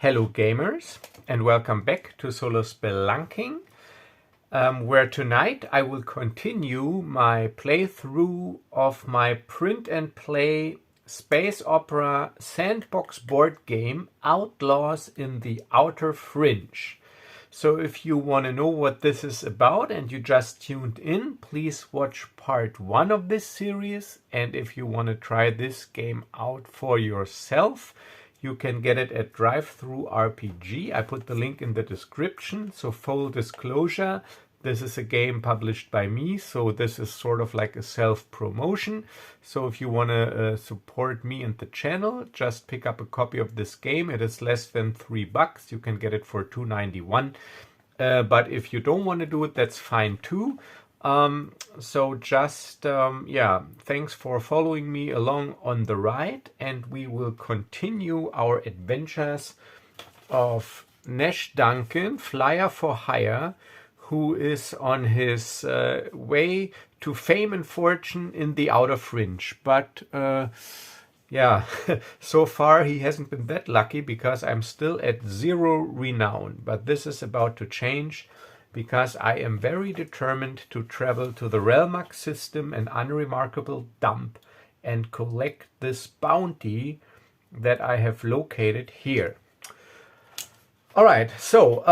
Hello gamers, and welcome back to Solo Spelunking, where tonight I will continue my playthrough of my print and play space opera sandbox board game Outlaws in the Outer Fringe. So if you want to know what this is about and you just tuned in, please watch part 1 of this series, and if you want to try this game out for yourself, you can get it at Drive-Thru RPG. I put the link in the description. So full disclosure, this is a game published by me, so this is sort of like a self-promotion. So if you want to support me and the channel, just pick up a copy of this game. It is less than $3. You can get it for $2.91. But if you don't want to do it, that's fine too. So just, thanks for following me along on the ride, and we will continue our adventures of Nash Duncan, flyer for hire, who is on his way to fame and fortune in the Outer Fringe. But, so far he hasn't been that lucky because I'm still at 0 renown. But this is about to change, because I am very determined to travel to the Relmach system, an unremarkable dump, and collect this bounty that I have located here. Alright, so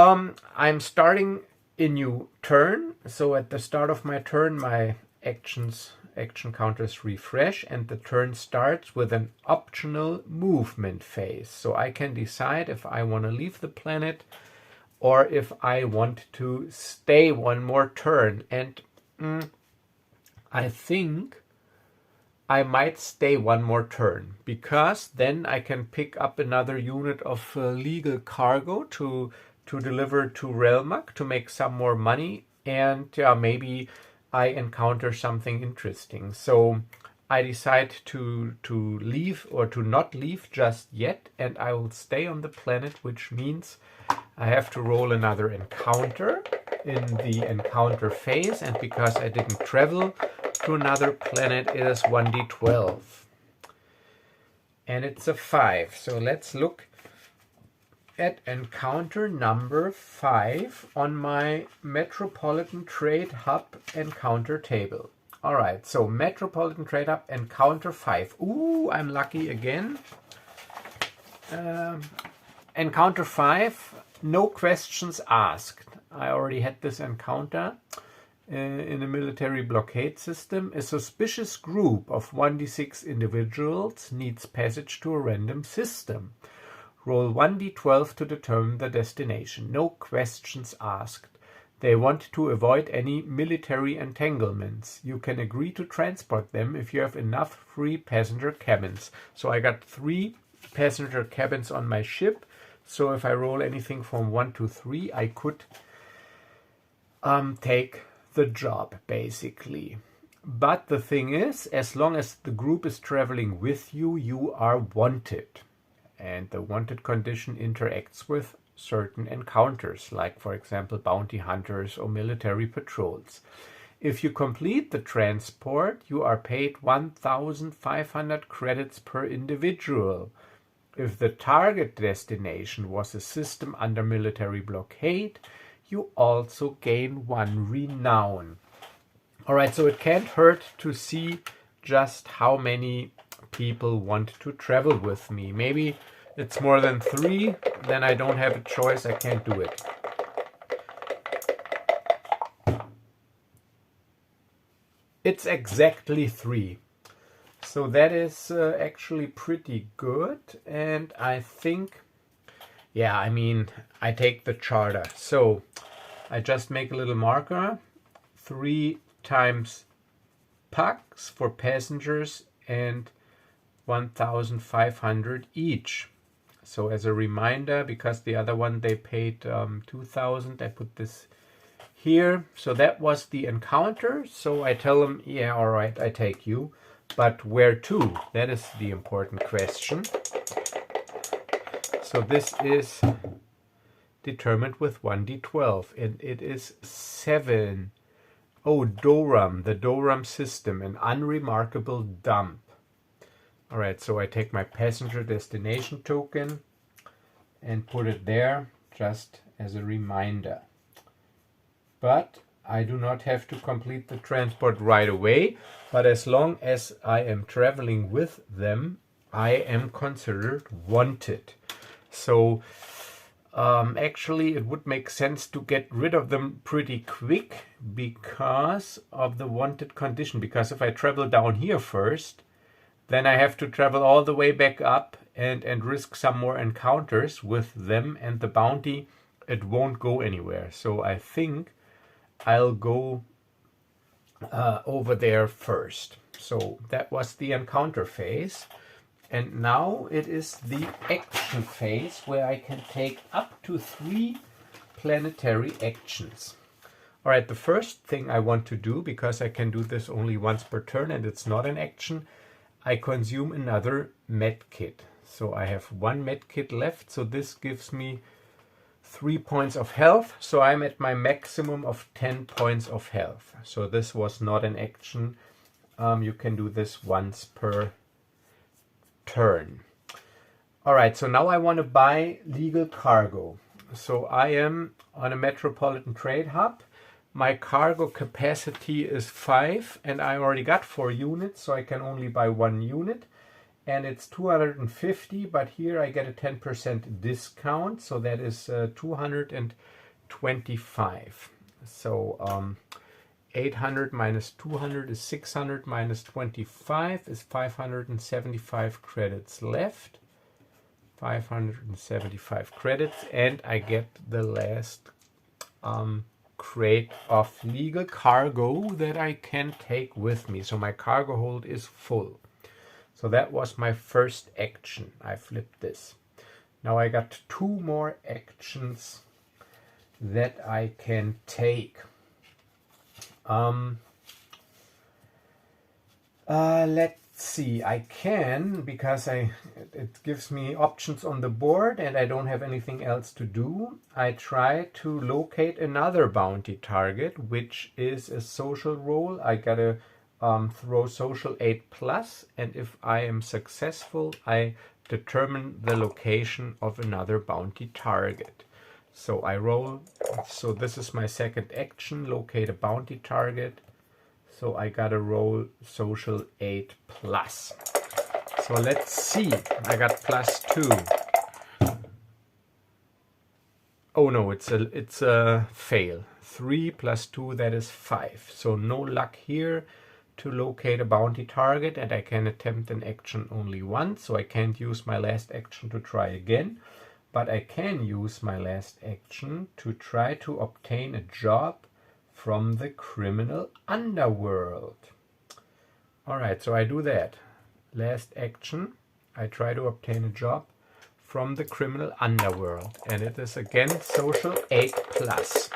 I'm starting a new turn. So at the start of my turn, my action counters refresh, and the turn starts with an optional movement phase. So I can decide if I want to leave the planet or if I want to stay one more turn. And I think I might stay one more turn, because then I can pick up another unit of legal cargo to deliver to Relmach to make some more money, and maybe I encounter something interesting. So I decide to leave, or to not leave just yet, and I will stay on the planet, which means I have to roll another encounter in the encounter phase, and because I didn't travel to another planet, it is 1d12. And it's a 5. So let's look at encounter number 5 on my Metropolitan Trade Hub encounter table. Alright, so Metropolitan Trade Hub encounter 5. Ooh, I'm lucky again. Encounter 5, no questions asked. I already had this encounter in a military blockade system. A suspicious group of 1d6 individuals needs passage to a random system. Roll 1d12 to determine the destination. No questions asked. They want to avoid any military entanglements. You can agree to transport them if you have enough free passenger cabins. So I got 3 passenger cabins on my ship. So if I roll anything from 1 to 3, I could take the job, basically. But the thing is, as long as the group is traveling with you, you are wanted. And the wanted condition interacts with certain encounters, like, for example, bounty hunters or military patrols. If you complete the transport, you are paid 1,500 credits per individual. If the target destination was a system under military blockade, you also gain 1 renown. Alright, so it can't hurt to see just how many people want to travel with me. Maybe it's more than 3, then I don't have a choice, I can't do it. It's exactly 3. So that is actually pretty good, and I think, I take the charter. So I just make a little marker, 3 times pucks for passengers and 1,500 each. So as a reminder, because the other one they paid 2,000, I put this here. So that was the encounter. So I tell them, yeah, all right, I take you. But where to? That is the important question. So this is determined with 1d12, and it is 7. Oh, Doram, the Doram system, an unremarkable dump. Alright, so I take my passenger destination token, and put it there just as a reminder. But I do not have to complete the transport right away, but as long as I am traveling with them, I am considered wanted. So actually it would make sense to get rid of them pretty quick because of the wanted condition. Because if I travel down here first, then I have to travel all the way back up and risk some more encounters with them, and the bounty, it won't go anywhere. So I think I'll go over there first. So that was the encounter phase. And now it is the action phase, where I can take up to 3 planetary actions. All right, the first thing I want to do, because I can do this only once per turn and it's not an action, I consume another med kit. So I have 1 med kit left, so this gives me 3 points of health. So I'm at my maximum of 10 points of health. So this was not an action. You can do this once per turn. All right, so now I want to buy legal cargo. So I am on a metropolitan trade hub. My cargo capacity is 5 and I already got 4 units, so I can only buy 1 unit, and it's 250, but here I get a 10% discount, so that is 225. So 800 minus 200 is 600, minus 25 is 575 credits left. 575 credits, and I get the last crate of legal cargo that I can take with me. So my cargo hold is full. So that was my first action. I flipped this. Now I got 2 more actions that I can take. Let's see. I can, because it gives me options on the board and I don't have anything else to do. I try to locate another bounty target, which is a social roll. I gotta throw social 8+, and if I am successful, I determine the location of another bounty target. So I roll. So this is my second action, locate a bounty target. So I gotta roll social 8+. So let's see. I got +2. Oh no, it's a fail. 3 + 2, that is 5. So no luck here to locate a bounty target, and I can attempt an action only once, so I can't use my last action to try again. But I can use my last action to try to obtain a job from the criminal underworld. Alright, so I do that. Last action, I try to obtain a job from the criminal underworld. And it is again social 8+.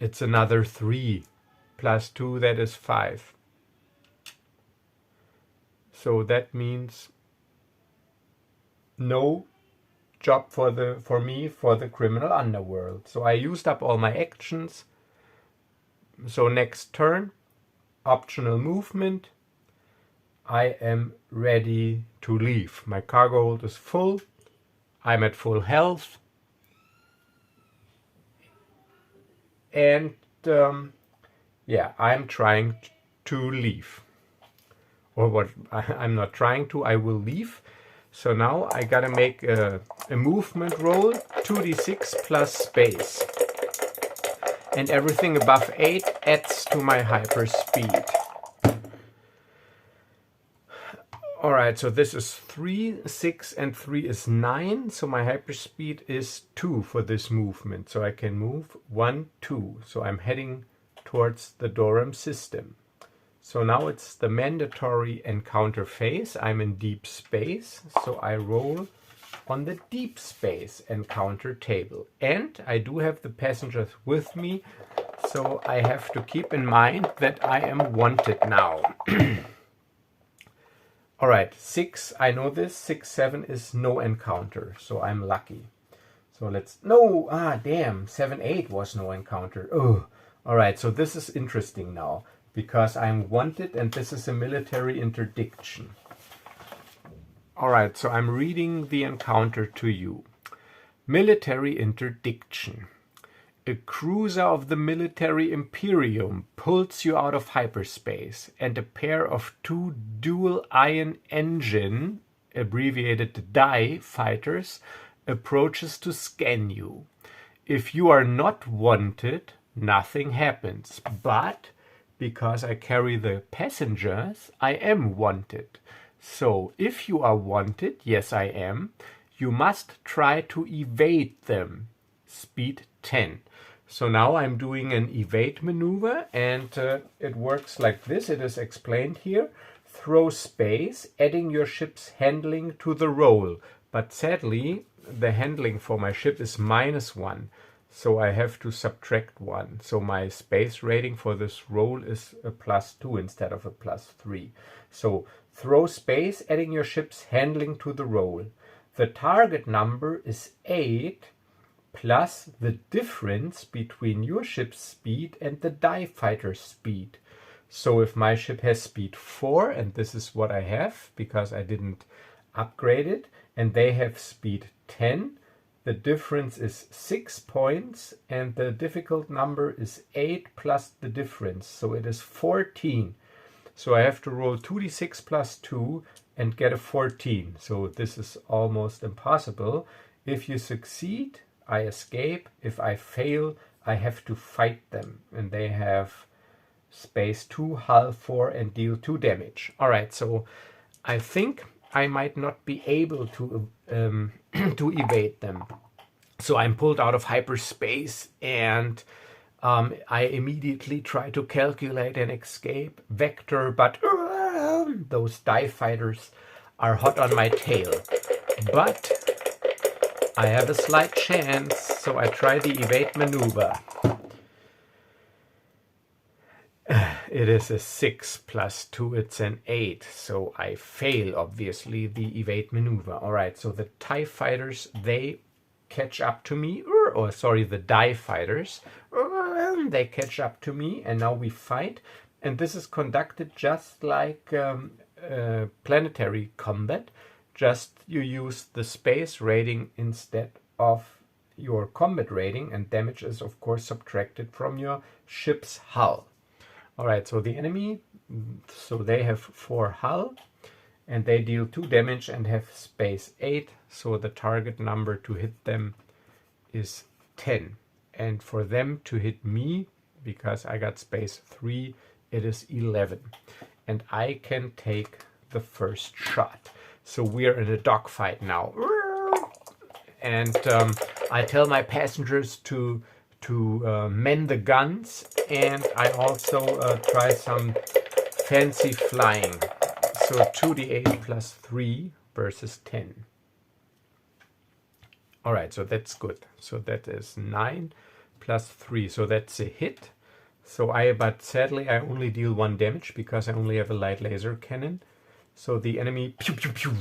It's another 3 + 2, that is 5. So that means no job for me for the criminal underworld. So I used up all my actions. So next turn, optional movement. I am ready to leave. My cargo hold is full. I'm at full health. And yeah, I'm trying to leave. Or what, I'm not trying to, I will leave. So now I gotta make a movement roll, 2d6 plus space. And everything above 8 adds to my hyper speed. Alright, so this is 3, 6, and 3 is 9. So my hyperspeed is 2 for this movement. So I can move 1, 2. So I'm heading towards the Durham system. So now it's the mandatory encounter phase. I'm in deep space. So I roll on the deep space encounter table. And I do have the passengers with me. So I have to keep in mind that I am wanted now. Alright, 6, I know this. 6, 7 is no encounter, so I'm lucky. So let's, no, damn, 7, 8 was no encounter. Oh, alright, so this is interesting now, because I'm wanted and this is a military interdiction. All right, so I'm reading the encounter to you. Military interdiction. A cruiser of the military Imperium pulls you out of hyperspace, and a pair of 2 dual ion engine, abbreviated DIE, fighters approaches to scan you. If you are not wanted, nothing happens, but because I carry the passengers, I am wanted. So if you are wanted, yes I am, you must try to evade them. Speed 10. So now I'm doing an evade maneuver, and it works like this. It is explained here. Throw space, adding your ship's handling to the roll. But sadly, the handling for my ship is -1. So I have to subtract 1. So my space rating for this roll is a +2 instead of a +3. So throw space, adding your ship's handling to the roll. The target number is 8 plus the difference between your ship's speed and the DIE fighter's speed. So if my ship has speed 4, and this is what I have because I didn't upgrade it, and they have speed 10, the difference is 6 points, and the difficult number is 8 plus the difference, so it is 14. So I have to roll 2d6 plus 2 and get a 14. So this is almost impossible. If you succeed, I escape. If I fail, I have to fight them. And they have space 2, hull 4, and deal 2 damage. Alright, so I think I might not be able to to evade them. So I'm pulled out of hyperspace, and I immediately try to calculate an escape vector, but those DIE fighters are hot on my tail. But I have a slight chance, so I try the evade maneuver. It is a 6 plus 2, it's an 8, so I fail, obviously, the evade maneuver. Alright, so the TIE fighters, they catch up to me, or sorry, the DIE fighters, they catch up to me, and now we fight. And this is conducted just like planetary combat, just you use the space rating instead of your combat rating, and damage is of course subtracted from your ship's hull. Alright, so the enemy, so they have 4 hull, and they deal 2 damage and have space 8, so the target number to hit them is 10. And for them to hit me, because I got space 3, it is 11. And I can take the first shot. So we're in a dogfight now. And I tell my passengers to mend the guns, and I also try some fancy flying. So 2d8 plus 3 versus 10. Alright, so that's good. So that is 9 plus 3. So that's a hit. But sadly I only deal 1 damage because I only have a light laser cannon. So the enemy pew, pew, pew,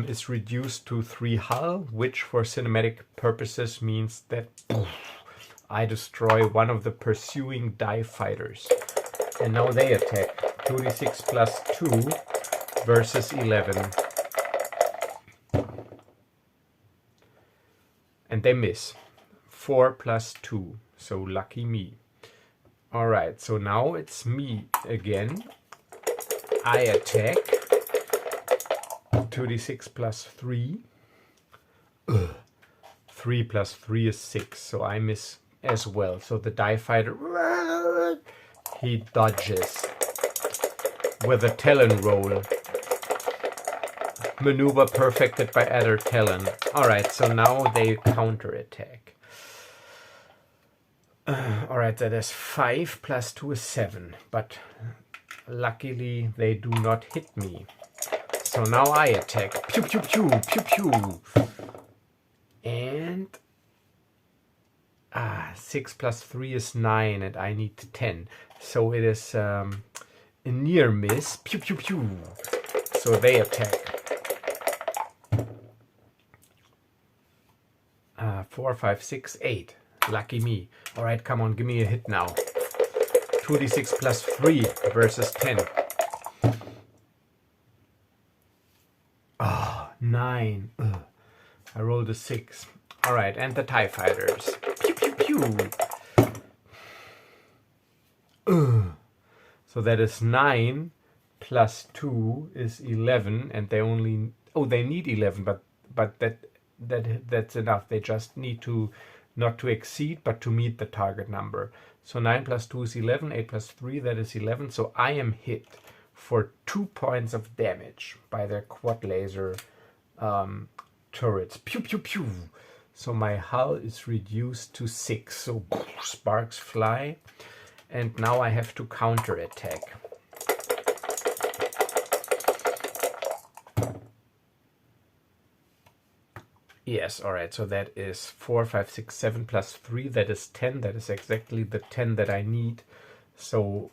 is reduced to 3 hull, which for cinematic purposes means that I destroy one of the pursuing DIE fighters. And now they attack. 2d6 plus 2 versus 11. And they miss. 4 plus 2. So lucky me. Alright, so now it's me again. I attack. 2d6 plus 3. 3 plus 3 is 6, so I miss as well. So the DIE fighter, he dodges with a Talon roll. Maneuver perfected by Adder Talon. Alright, so now they counterattack. Alright, that is 5 plus 2 is 7, but luckily they do not hit me. So now I attack. Pew, pew, pew, pew, pew. And 6 plus 3 is 9, and I need 10. So it is a near miss. Pew, pew, pew. So they attack. 4, 5, 6, 8. Lucky me. Alright, come on, give me a hit now. 2d6 plus 3 versus 10. 9. Ugh. I rolled a 6. All right, and the TIE fighters. Pew, pew, pew. Ugh. So that is 9 plus 2 is 11, and they only, oh, they need 11, but that's enough. They just need to not to exceed, but to meet the target number. So 9 plus 2 is 11, 8 plus 3, that is 11. So I am hit for 2 points of damage by their quad laser turrets. Pew, pew, pew. So my hull is reduced to 6. So sparks fly. And now I have to counterattack. Yes, all right, so that is 4, 5, 6, 7 plus 3, that is 10. That is exactly the 10 that I need. So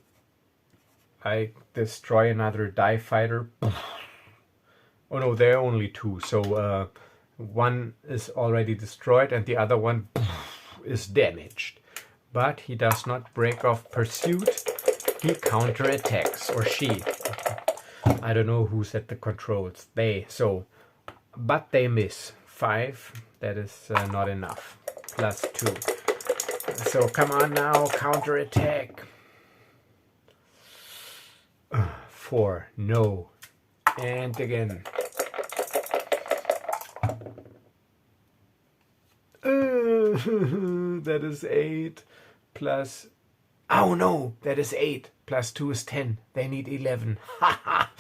I destroy another TIE fighter. Oh no, there are only 2. So one is already destroyed and the other one is damaged. But he does not break off pursuit. He counterattacks, or she. I don't know who's at the controls. They. So, but they miss. 5, that is not enough. Plus 2. So come on now, counterattack. 4, no. And again. That is 8 plus... Oh no, that is 8 plus 2 is 10. They need 11. Ha ha!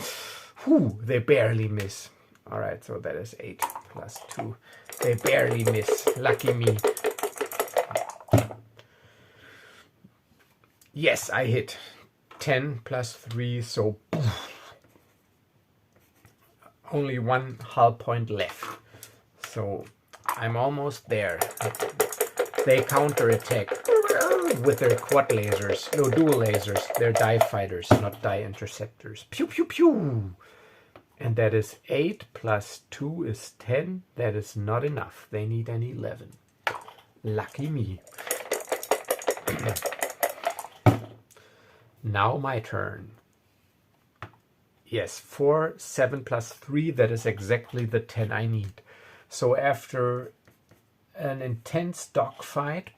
Whew, they barely miss. Alright, so that is 8 plus 2. They barely miss. Lucky me. Yes, I hit. 10 plus 3, so... Only 1 hull point left. So I'm almost there. They counterattack with their quad lasers. No, dual lasers. They're TIE fighters, not TIE interceptors. Pew, pew, pew! And that is 8 plus 2 is 10. That is not enough. They need an 11. Lucky me. Now my turn. Yes, 4, 7 plus 3. That is exactly the 10 I need. So after an intense dogfight,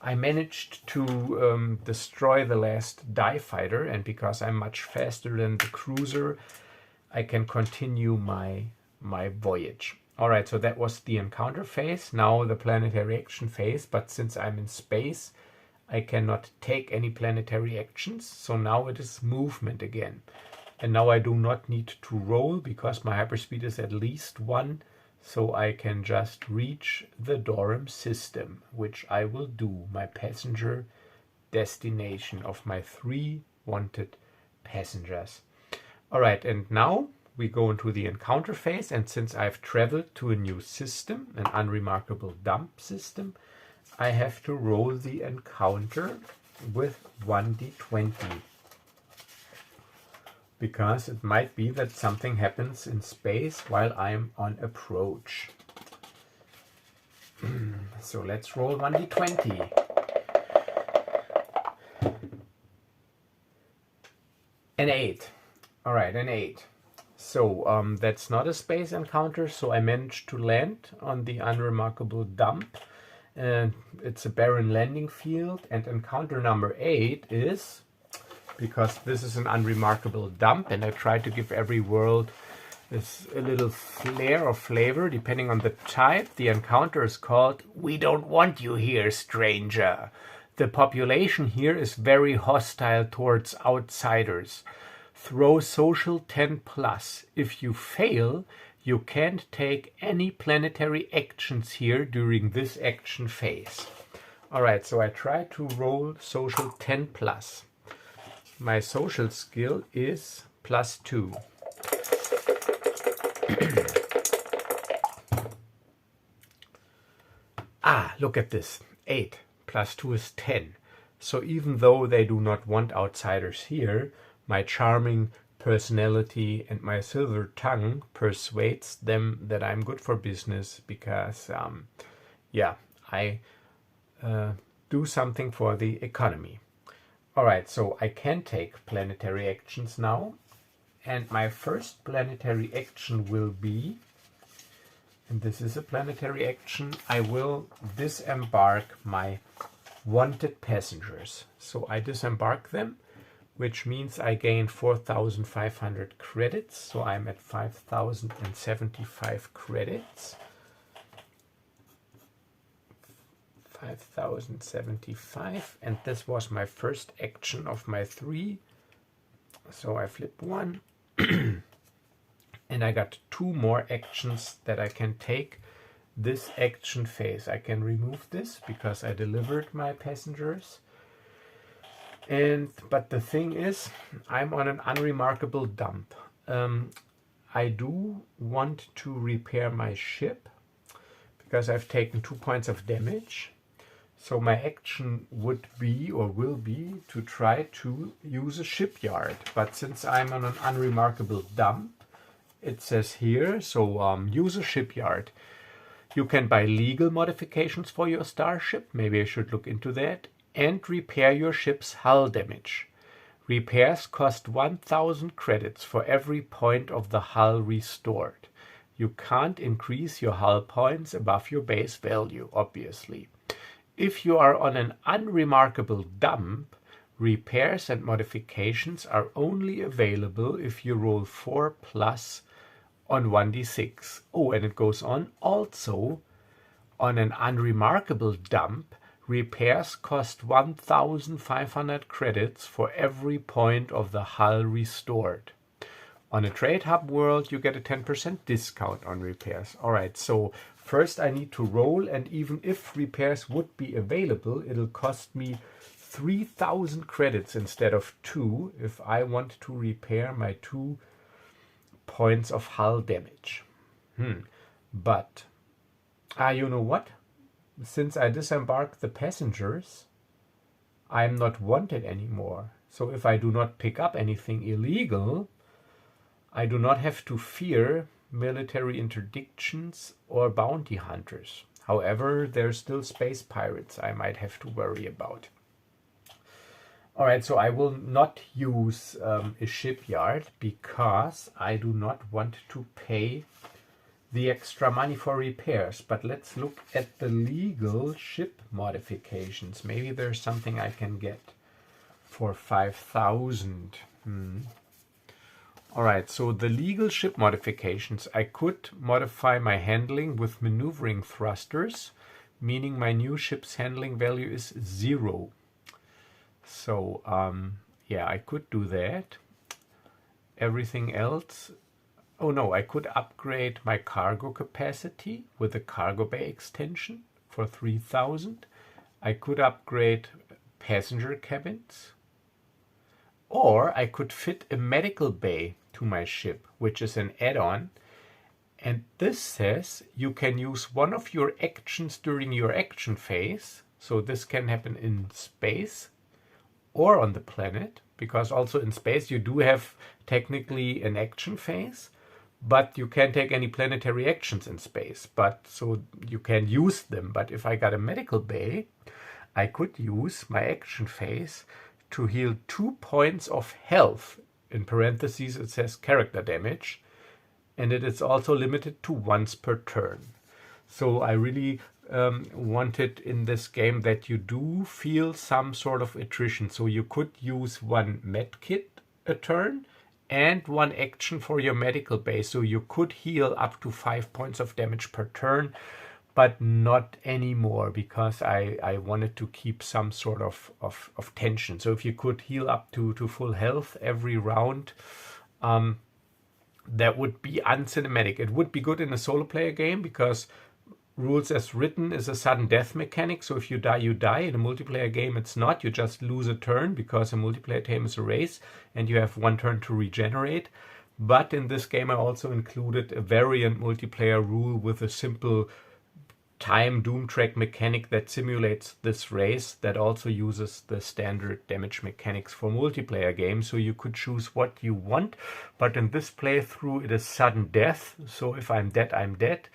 I managed to destroy the last TIE fighter. And because I'm much faster than the cruiser, I can continue my voyage. Alright, so that was the encounter phase. Now the planetary action phase, but since I'm in space, I cannot take any planetary actions. So now it is movement again. And now I do not need to roll because my hyperspeed is at least 1. So I can just reach the Dorm system, which I will do. My passenger destination of my 3 wanted passengers. Alright, and now we go into the encounter phase, and since I've traveled to a new system, an unremarkable dump system, I have to roll the encounter with 1d20. Because it might be that something happens in space while I'm on approach. So let's roll 1d20. An 8. Alright, an 8. So that's not a space encounter, so I managed to land on the unremarkable dump. And it's a barren landing field, and encounter number 8 is, because this is an unremarkable dump, and I try to give every world a little flair or flavor depending on the type, the encounter is called "We don't want you here, stranger." The population here is very hostile towards outsiders. Throw social 10+. If you fail, you can't take any planetary actions here during this action phase. Alright, so I try to roll social 10+. My social skill is +2. Ah, look at this. 8 plus 2 is 10. So even though they do not want outsiders here, my charming personality and my silver tongue persuades them that I'm good for business because, yeah, I do something for the economy. Alright, so I can take planetary actions now, And my first planetary action will be, and this is a planetary action, I will disembark my wanted passengers. So I disembark them, which means I gain 4,500 credits. So I'm at 5,075 credits. 5,075, and this was my first action of my 3. So I flip 1 and I got 2 more actions that I can take this action phase. I can remove this because I delivered my passengers. But the thing is, I'm on an unremarkable dump. I do want to repair my ship because I've taken 2 points of damage. So my action would be, or will be, to try to use a shipyard. But since I'm on an unremarkable dump, it says here, so use a shipyard. You can buy legal modifications for your starship, maybe I should look into that, and repair your ship's hull damage. Repairs cost 1,000 credits for every point of the hull restored. You can't increase your hull points above your base value, obviously. If you are on an unremarkable dump, repairs and modifications are only available if you roll 4+ on 1d6. Oh, and it goes on. Also, on an unremarkable dump, repairs cost 1,500 credits for every point of the hull restored. On a trade hub world, you get a 10% discount on repairs. All right, so first I need to roll, and even if repairs would be available, it'll cost me 3,000 credits instead of 2 if I want to repair my 2 points of hull damage. But, you know what? Since I disembark the passengers, I'm not wanted anymore. So if I do not pick up anything illegal, I do not have to fear military interdictions or bounty hunters. However, there's still space pirates I might have to worry about. All right, so I will not use a shipyard because I do not want to pay the extra money for repairs. But let's look at the legal ship modifications. Maybe there's something I can get for 5,000. All right, so the legal ship modifications, I could modify my handling with maneuvering thrusters, meaning my new ship's handling value is 0. So, yeah, I could do that. Everything else, oh no, I could upgrade my cargo capacity with a cargo bay extension for 3,000. I could upgrade passenger cabins. Or I could fit a medical bay to my ship, which is an add-on. And this says you can use one of your actions during your action phase. So this can happen in space or on the planet, because also in space you do have technically an action phase, but you can't take any planetary actions in space. But so you can use them. But if I got a medical bay, I could use my action phase to heal 2 points of health. In parentheses it says character damage, and it is also limited to once per turn. So I really wanted in this game that you do feel some sort of attrition. So you could use 1 medkit a turn and 1 action for your medical base. So you could heal up to 5 points of damage per turn, but not anymore because I wanted to keep some sort of tension. So if you could heal up to full health every round, that would be uncinematic. It would be good in a solo player game because rules as written is a sudden death mechanic. So if you die, you die. In a multiplayer game, it's not. You just lose a turn because a multiplayer game is a race and you have 1 turn to regenerate. But in this game, I also included a variant multiplayer rule with a simple time doom track mechanic that simulates this race that also uses the standard damage mechanics for multiplayer games. So you could choose what you want, but in this playthrough it is sudden death. So if I'm dead, I'm dead.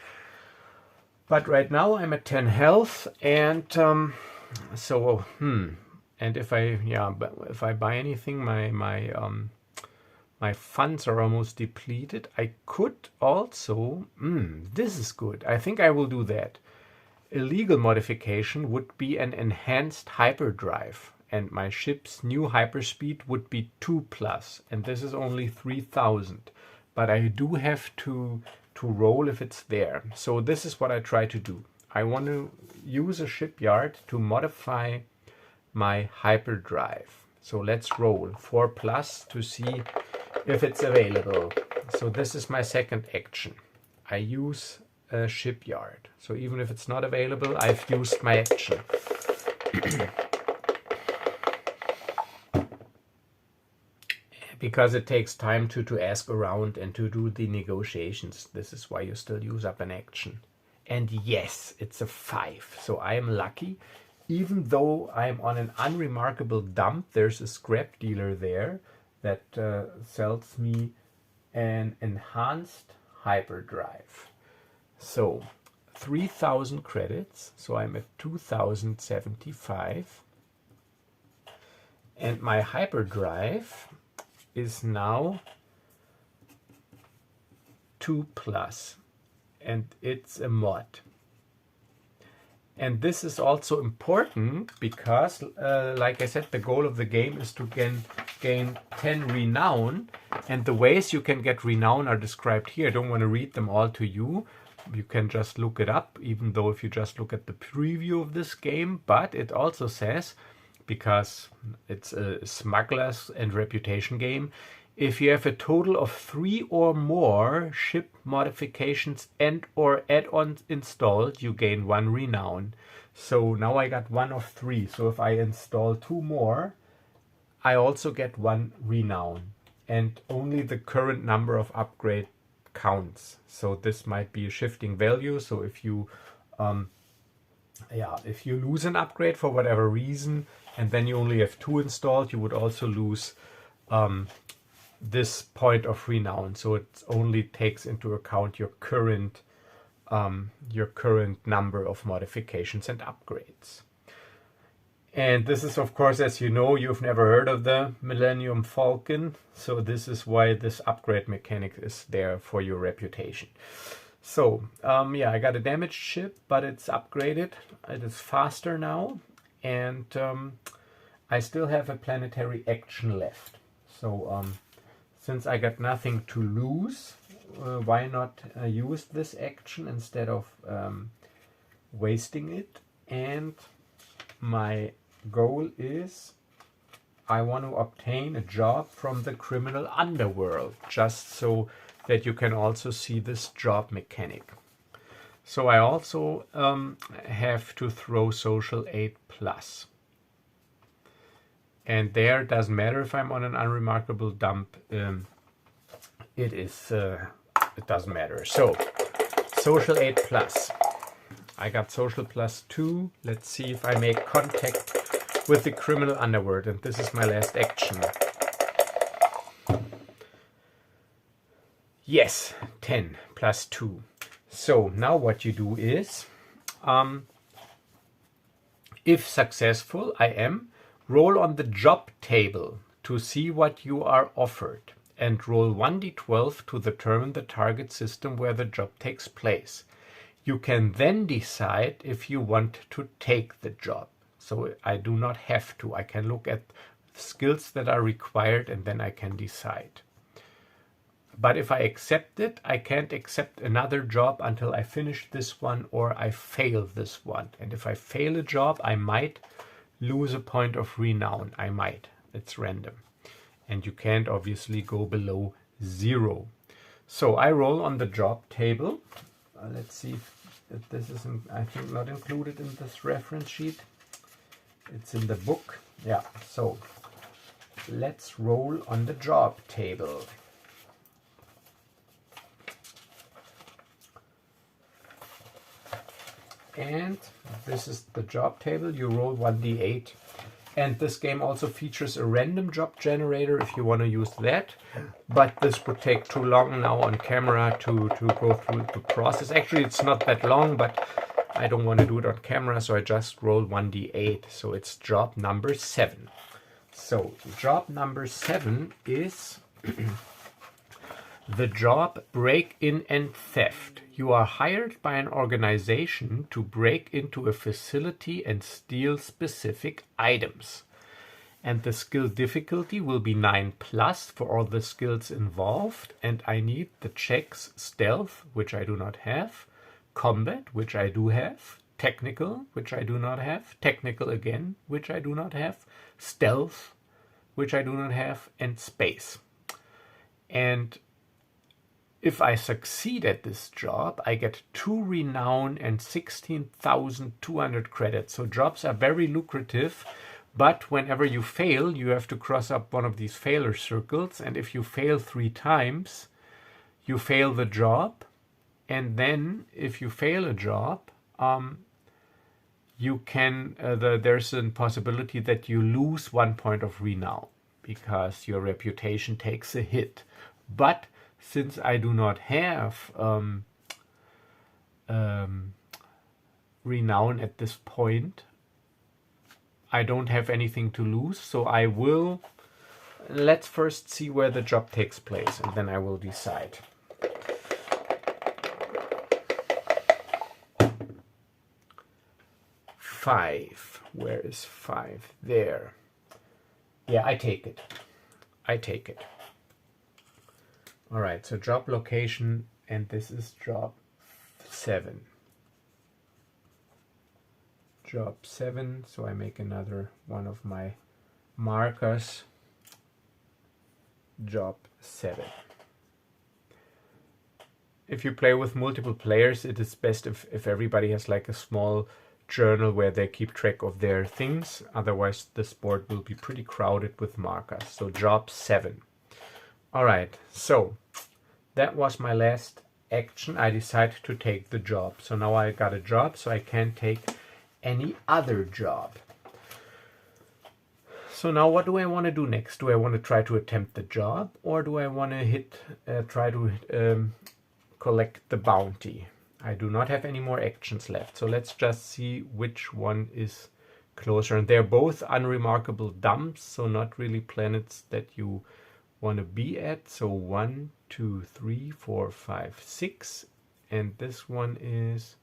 But right now I'm at 10 health, and and if I buy anything, my My funds are almost depleted. I could also, this is good. I think I will do that. A legal modification would be an enhanced hyperdrive, and my ship's new hyperspeed would be 2+, and this is only 3000. But I do have to roll if it's there. So this is what I try to do. I want to use a shipyard to modify my hyperdrive. So let's roll 4+ to see if it's available. So this is my second action. I use a shipyard. So even if it's not available, I've used my action. Because it takes time to ask around and to do the negotiations. This is why you still use up an action. And yes, it's a 5. So I am lucky. Even though I'm on an unremarkable dump, there's a scrap dealer there that sells me an enhanced hyperdrive. So 3000 credits. So I'm at 2075. And my hyperdrive is now 2+, and it's a mod. And this is also important because, like I said, the goal of the game is to gain 10 renown, and the ways you can get renown are described here. I don't want to read them all to you. You can just look it up, even though if you just look at the preview of this game. But it also says, because it's a smugglers and reputation game, if you have a total of 3 or more ship modifications and or add-ons installed, you gain 1 renown. So now I got 1 of 3. So if I install 2 more, I also get 1 renown. And only the current number of upgrade counts. So this might be a shifting value. So if you if you lose an upgrade for whatever reason, and then you only have 2 installed, you would also lose this point of renown. So it only takes into account your current number of modifications and upgrades. And this is, of course, as you know, you've never heard of the Millennium Falcon. So this is why this upgrade mechanic is there for your reputation. So yeah, I got a damaged ship, but it's upgraded. It is faster now, and I still have a planetary action left. So since I got nothing to lose, why not use this action instead of wasting it? And my goal is I want to obtain a job from the criminal underworld, just so that you can also see this job mechanic. So I also have to throw social aid plus. And there, it doesn't matter if I'm on an unremarkable dump. It doesn't matter. So, social aid plus. I got social plus 2. Let's see if I make contact with the criminal underworld. And this is my last action. Yes, 10 plus 2. So now what you do is, if successful, roll on the job table to see what you are offered, and roll 1d12 to determine the target system where the job takes place. You can then decide if you want to take the job. So I do not have to. I can look at skills that are required and then I can decide. But if I accept it, I can't accept another job until I finish this one or I fail this one. And if I fail a job, I might lose a point of renown. I might. It's random. And you can't obviously go below 0. So I roll on the job table. Let's see if this is, I think, not included in this reference sheet. It's in the book. Yeah, so let's roll on the job table. And this is the job table. You roll 1d8. And this game also features a random job generator if you want to use that. But this would take too long now on camera to go through the process. Actually, it's not that long, but I don't want to do it on camera, so I just roll 1d8. So it's job number 7. So job number 7 is The job break-in and theft. You are hired by an organization to break into a facility and steal specific items. And the skill difficulty will be 9+ for all the skills involved. And I need the checks stealth, which I do not have, combat, which I do have, technical, which I do not have, technical again, which I do not have, stealth, which I do not have, and space. And if I succeed at this job, I get 2 renown and 16,200 credits. So jobs are very lucrative, but whenever you fail, you have to cross up one of these failure circles. And if you fail 3 times, you fail the job. And then if you fail a job, you can, there's a possibility that you lose 1 point of renown because your reputation takes a hit. But since I do not have renown at this point, I don't have anything to lose, so I will, let's first see where the job takes place, and then I will decide. Five, where is 5? There. Yeah, I take it. I take it. All right, so job location, and this is job 7. Job 7, so I make another one of my markers. Job 7. If you play with multiple players, it is best if everybody has like a small journal where they keep track of their things. Otherwise, this board will be pretty crowded with markers. So job 7. All right, so that was my last action. I decided to take the job. So now I got a job, so I can't take any other job. So now what do I want to do next? Do I want to try to attempt the job, or do I want to try to collect the bounty? I do not have any more actions left. So let's just see which one is closer. And they're both unremarkable dumps, so not really planets that you want to be at. So 1, 2, 3, 4, 5, 6, and this one is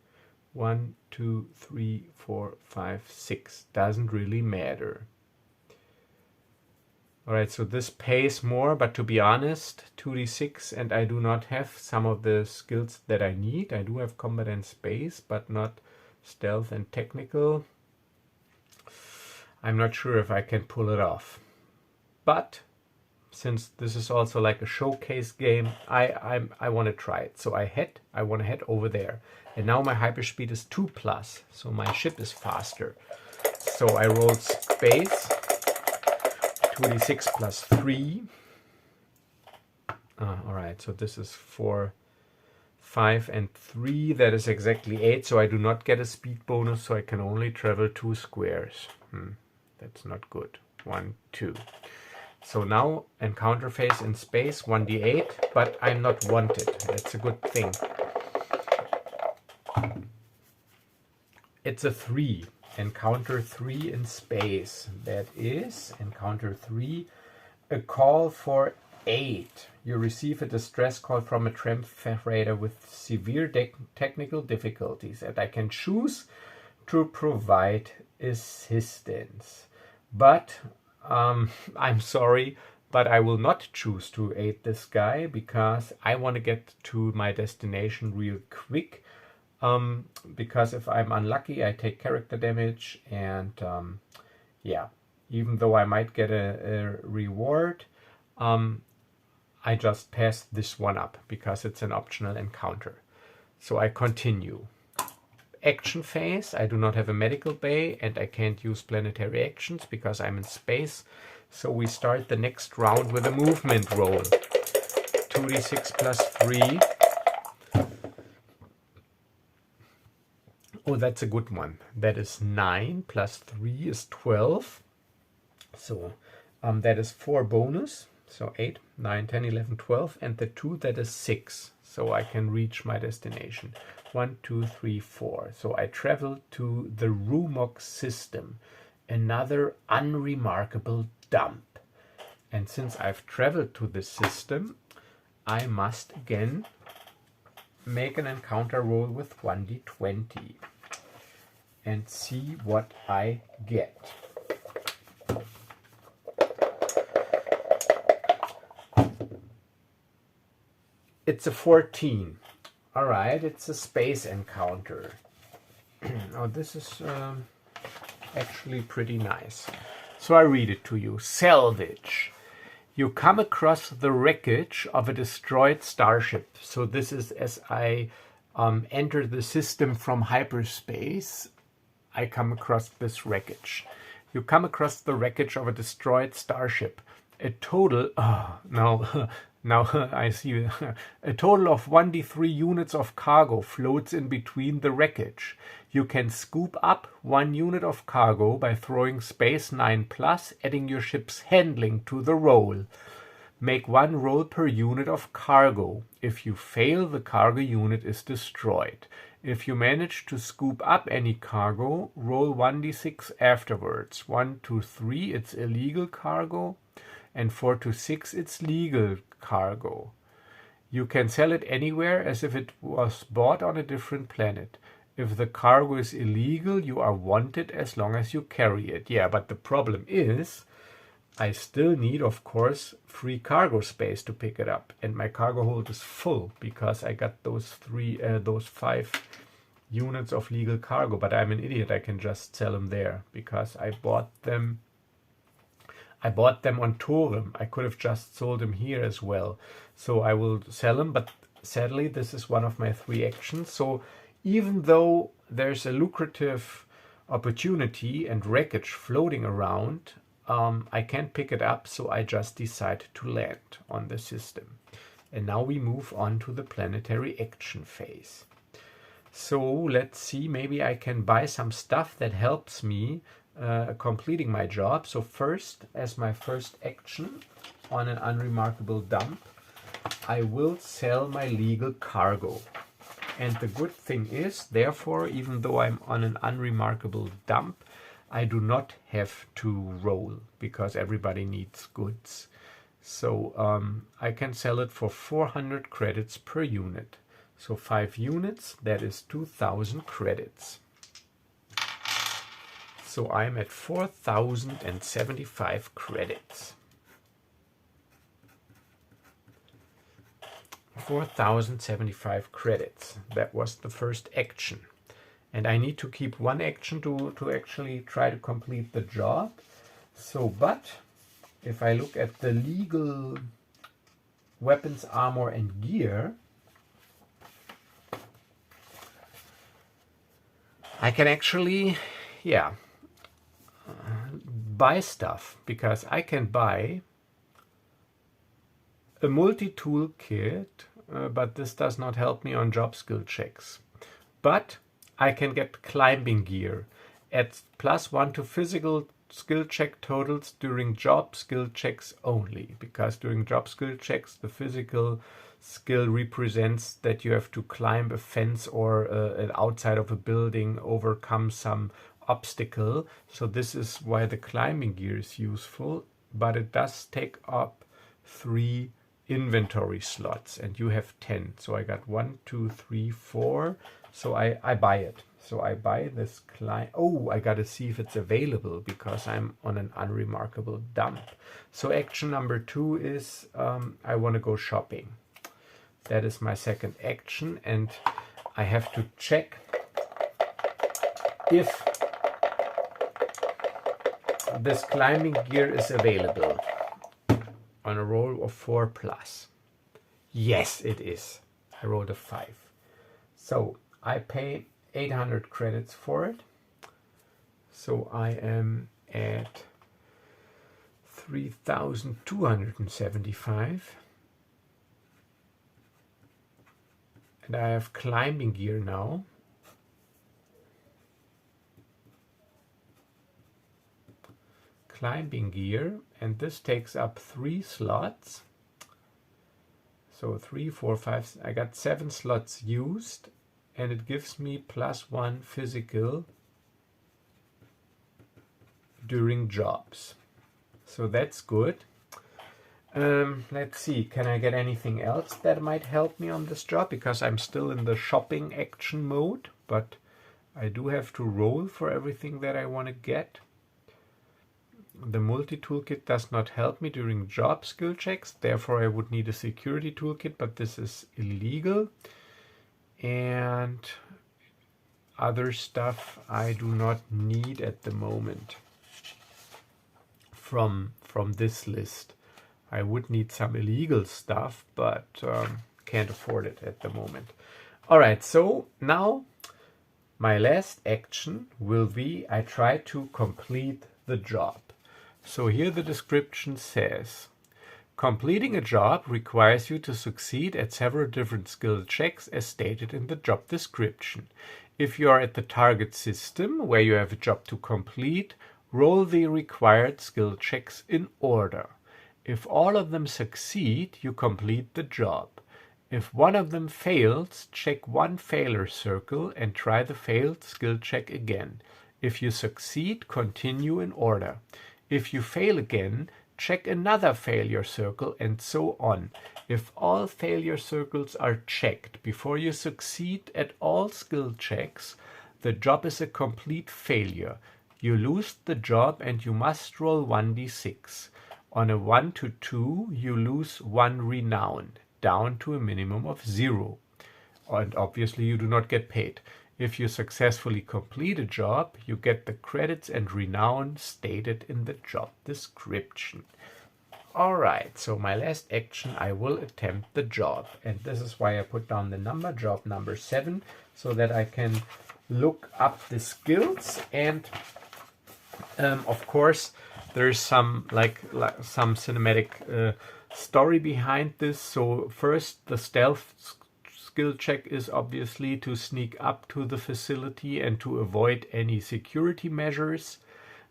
1, 2, 3, 4, 5, 6. Doesn't really matter. All right, so this pays more, but to be honest, 2d6, and I do not have some of the skills that I need. I do have combat and space, but not stealth and technical. I'm not sure if I can pull it off. But since this is also like a showcase game, I want to try it. So I want to head over there. And now my hyperspeed is 2+, so my ship is faster. So I rolled space, 2d6 plus 3. All right, so this is 4, 5, and 3. That is exactly 8, so I do not get a speed bonus, so I can only travel 2 squares. That's not good. 1, 2. So now encounter phase in space, 1d8, but I'm not wanted. That's a good thing. It's a 3. Encounter 3 in space. That is encounter 3. A call for aid. You receive a distress call from a tramp freighter with severe technical difficulties, and I can choose to provide assistance. But I'm sorry, but I will not choose to aid this guy because I want to get to my destination real quick. Because if I'm unlucky, I take character damage, and yeah, even though I might get a reward, I just pass this one up because it's an optional encounter. So I continue. Action phase, I do not have a medical bay, and I can't use planetary actions because I'm in space. So we start the next round with a movement roll. 2d6 plus 3. Oh, that's a good one. That is 9 plus 3 is 12. So that is 4 bonus. So 8, 9, 10, 11, 12. And the 2, that is 6. So I can reach my destination. 1, 2, 3, 4. So I travel to the Rumok system. Another unremarkable dump. And since I've traveled to this system, I must again make an encounter roll with 1d20 and see what I get. It's a 14. All right, it's a space encounter. Oh, this is actually pretty nice. So I read it to you. Salvage. You come across the wreckage of a destroyed starship. So this is as I enter the system from hyperspace, I come across this wreckage. You come across the wreckage of a destroyed starship. A total, now I see, a total of 1d3 units of cargo floats in between the wreckage. You can scoop up 1 unit of cargo by throwing space 9+, adding your ship's handling to the roll. Make 1 roll per unit of cargo. If you fail, the cargo unit is destroyed. If you manage to scoop up any cargo, roll 1d6 afterwards. 1 to 3, it's illegal cargo, and 4 to 6, it's legal cargo. You can sell it anywhere as if it was bought on a different planet. If the cargo is illegal, you are wanted as long as you carry it. Yeah, but the problem is, I still need, of course, free cargo space to pick it up. And my cargo hold is full because I got those 5 units of legal cargo. But I'm an idiot, I can just sell them there because I bought them on Torem. I could have just sold them here as well. So I will sell them, but sadly this is one of my 3 actions. So even though there's a lucrative opportunity and wreckage floating around, I can't pick it up, so I just decide to land on the system. And now we move on to the planetary action phase. So let's see, maybe I can buy some stuff that helps me completing my job. So first, as my first action on an unremarkable dump, I will sell my legal cargo. And the good thing is, therefore, even though I'm on an unremarkable dump, I do not have to roll because everybody needs goods. So I can sell it for 400 credits per unit. So 5 units, that is 2,000 credits. So I'm at 4,075 credits. 4,075 credits. That was the first action. And I need to keep 1 action to actually try to complete the job. So, but if I look at the legal weapons, armor, and gear, I can actually, buy stuff, because I can buy a multi-tool kit, but this does not help me on job skill checks. But I can get climbing gear at +1 to physical skill check totals during job skill checks only, because during job skill checks the physical skill represents that you have to climb a fence or an outside of a building, overcome some obstacle. So this is why the climbing gear is useful, but it does take up 3 inventory slots and you have 10. So I got 1, 2, 3, 4. So I buy it. So I buy this climb. Oh, I gotta see if it's available because I'm on an unremarkable dump. So action number 2 is I want to go shopping. That is my second action, and I have to check if this climbing gear is available on a roll of 4+. Yes, it is. I rolled a 5. So I pay 800 credits for it. So I am at 3,275. And I have climbing gear now. Climbing gear, and this takes up 3 slots. So 3, 4, 5, I got 7 slots used, and it gives me +1 physical during jobs. So that's good. Let's see, can I get anything else that might help me on this job? Because I'm still in the shopping action mode, but I do have to roll for everything that I want to get. The multi-toolkit does not help me during job skill checks, therefore I would need a security toolkit, but this is illegal. And other stuff I do not need at the moment from this list. I would need some illegal stuff, but can't afford it at the moment. All right, so now my last action will be I try to complete the job. So here the description says, completing a job requires you to succeed at several different skill checks as stated in the job description. If you are at the target system where you have a job to complete, roll the required skill checks in order. If all of them succeed, you complete the job. If one of them fails, check one failure circle and try the failed skill check again. If you succeed, continue in order. If you fail again, check another failure circle and so on. If all failure circles are checked before you succeed at all skill checks, the job is a complete failure. You lose the job and you must roll 1d6. On a 1 to 2, you lose 1 renown, down to a minimum of 0. And obviously you do not get paid. If you successfully complete a job, you get the credits and renown stated in the job description. Alright, so my last action, I will attempt the job. And this is why I put down the number, job number 7, so that I can look up the skills. And of course, there's some some cinematic story behind this. So first, the stealth skill check is obviously to sneak up to the facility and to avoid any security measures.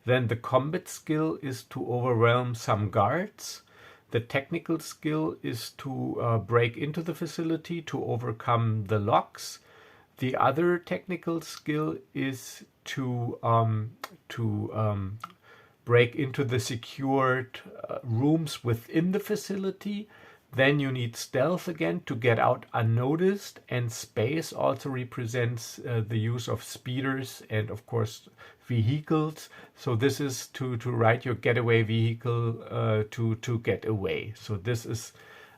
Then the combat skill is to overwhelm some guards. The technical skill is to break into the facility to overcome the locks. The other technical skill is to break into the secured rooms within the facility. Then you need stealth again to get out unnoticed, and space also represents the use of speeders and of course vehicles. So this is to ride your getaway vehicle to get away. So this is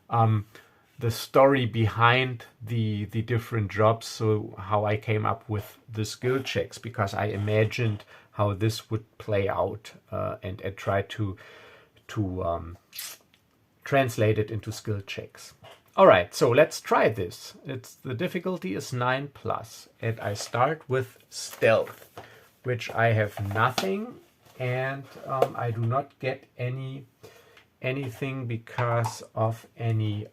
the story behind the different jobs. So how I came up with the skill checks, because I imagined how this would play out and try to translate it into skill checks. All right, so let's try this. The difficulty is 9+, and I start with stealth, which I have nothing, and I do not get anything because of any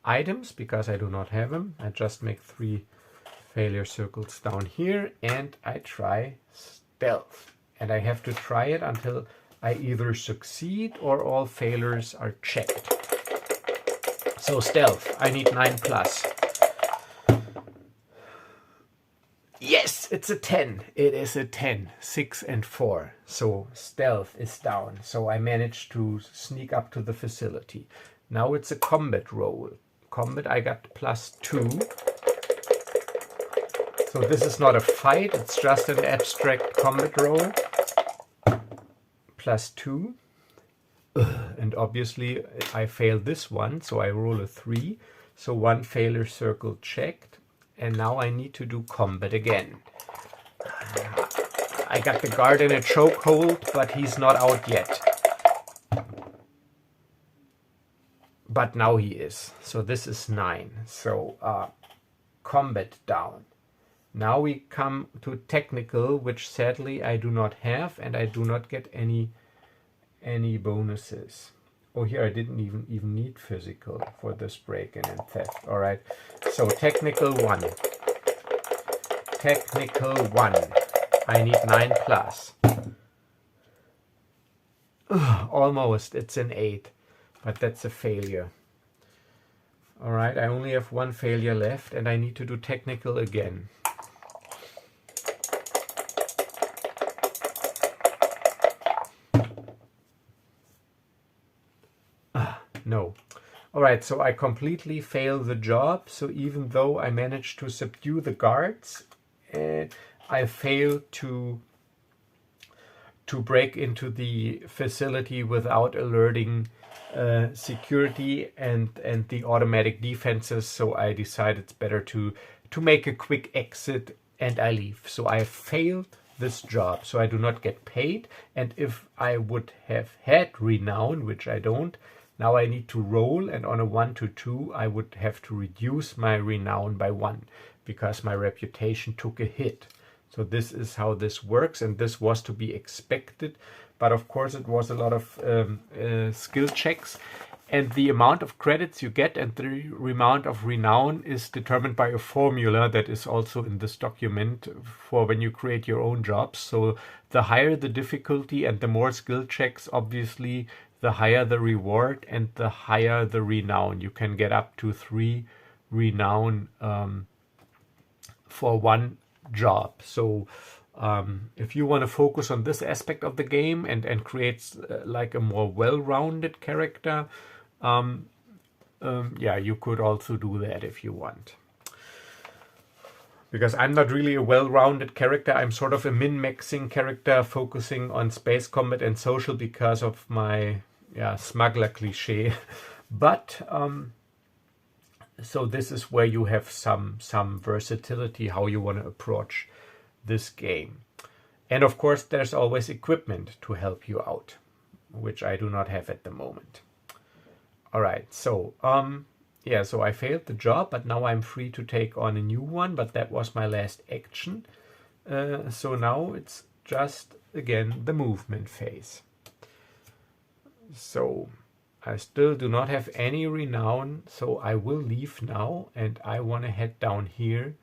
items, because I do not have them. I just make 3 failure circles down here, and I try stealth, and I have to try it until I either succeed or all failures are checked. So stealth, I need 9+. Yes, it's a 10. It is a 10, 6 and 4. So stealth is down. So I managed to sneak up to the facility. Now it's a combat roll. Combat, I got +2. So this is not a fight, it's just an abstract combat roll. +2. And obviously I failed this one, so I roll a 3. So 1 failure circle checked. And now I need to do combat again. I got the guard in a chokehold, but he's not out yet. But now he is. So this is 9. So combat down. Now we come to technical, which sadly I do not have, and I do not get any bonuses. Oh, here I didn't even need physical for this break-in and theft. All right, so technical 1. Technical 1. I need 9+. Ugh, almost, it's an 8, but that's a failure. All right, I only have 1 failure left, and I need to do technical again. Alright, so I completely fail the job. So even though I managed to subdue the guards, I failed to break into the facility without alerting security and the automatic defenses. So I decided it's better to make a quick exit, and I leave. So I failed this job, so I do not get paid. And if I would have had renown, which I don't, now I need to roll, and on a 1 to 2 I would have to reduce my renown by 1 because my reputation took a hit. So this is how this works, and this was to be expected. But of course it was a lot of skill checks, and the amount of credits you get and the amount of renown is determined by a formula that is also in this document for when you create your own jobs. So the higher the difficulty and the more skill checks, obviously, the higher the reward and the higher the renown. You can get up to 3 renown for one job. So if you want to focus on this aspect of the game and create like a more well-rounded character, yeah, you could also do that if you want. Because I'm not really a well-rounded character. I'm sort of a min-maxing character focusing on space combat and social because of my smuggler cliche. But so this is where you have some versatility how you want to approach this game. And of course there's always equipment to help you out, which I do not have at the moment. Alright, so yeah, so I failed the job, but now I'm free to take on a new one, but that was my last action. So now it's just again the movement phase. So I still do not have any renown, so I will leave now, and I want to head down here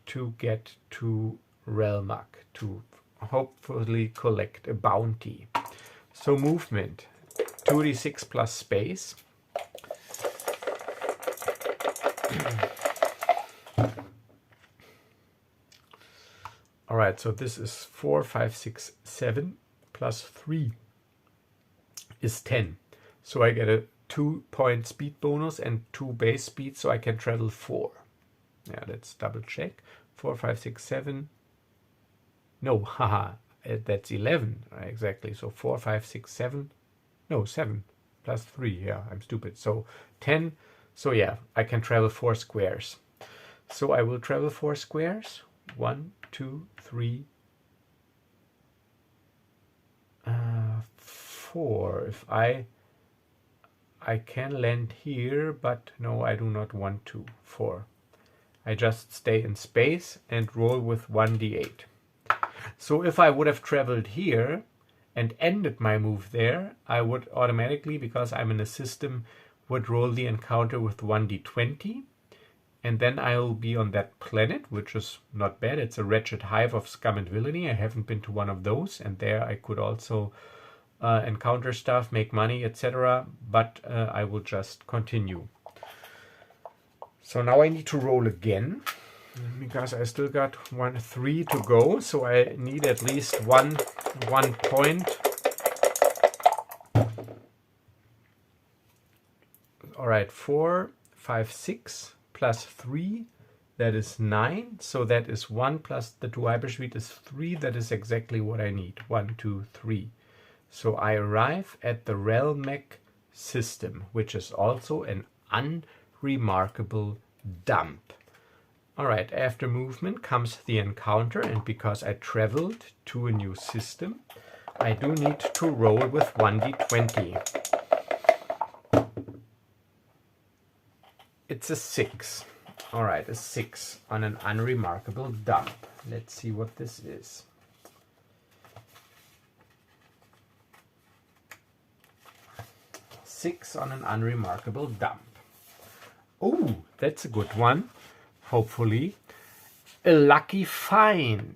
to get to Relmak to hopefully collect a bounty. So movement, 2d6 plus space. Alright, so this is 4, 5, 6, 7 plus 3 is 10. So I get a 2-point speed bonus and 2 base speed, so I can travel 4. Yeah, let's double check. 4, 5, 6, 7. No, haha, that's 11. Exactly. So 4, 5, 6, 7. No, 7 plus 3. Yeah, I'm stupid. So 10. So yeah, I can travel 4 squares. So I will travel 4 squares. 1, 2, 3, 4. If I can land here, but no, I do not want to. 4. I just stay in space and roll with 1d8. So if I would have traveled here and ended my move there, I would automatically, because I'm in a system, would roll the encounter with 1d20. And then I'll be on that planet, which is not bad. It's a wretched hive of scum and villainy. I haven't been to one of those. And there I could also encounter stuff, make money, etc. But I will just continue. So now I need to roll again, because I still got 3 to go. So I need at least one point. All right, 4, 5, 6 plus 3, that is 9. So that is 1 plus the 2 hyperspeed is 3. That is exactly what I need. 1, 2, 3. So I arrive at the Relmak system, which is also an unremarkable dump. Alright, after movement comes the encounter, and because I traveled to a new system, I do need to roll with 1d20. It's a 6. Alright, a 6 on an unremarkable dump. Let's see what this is. Six on an unremarkable dump. Oh, that's a good one. Hopefully. A lucky find.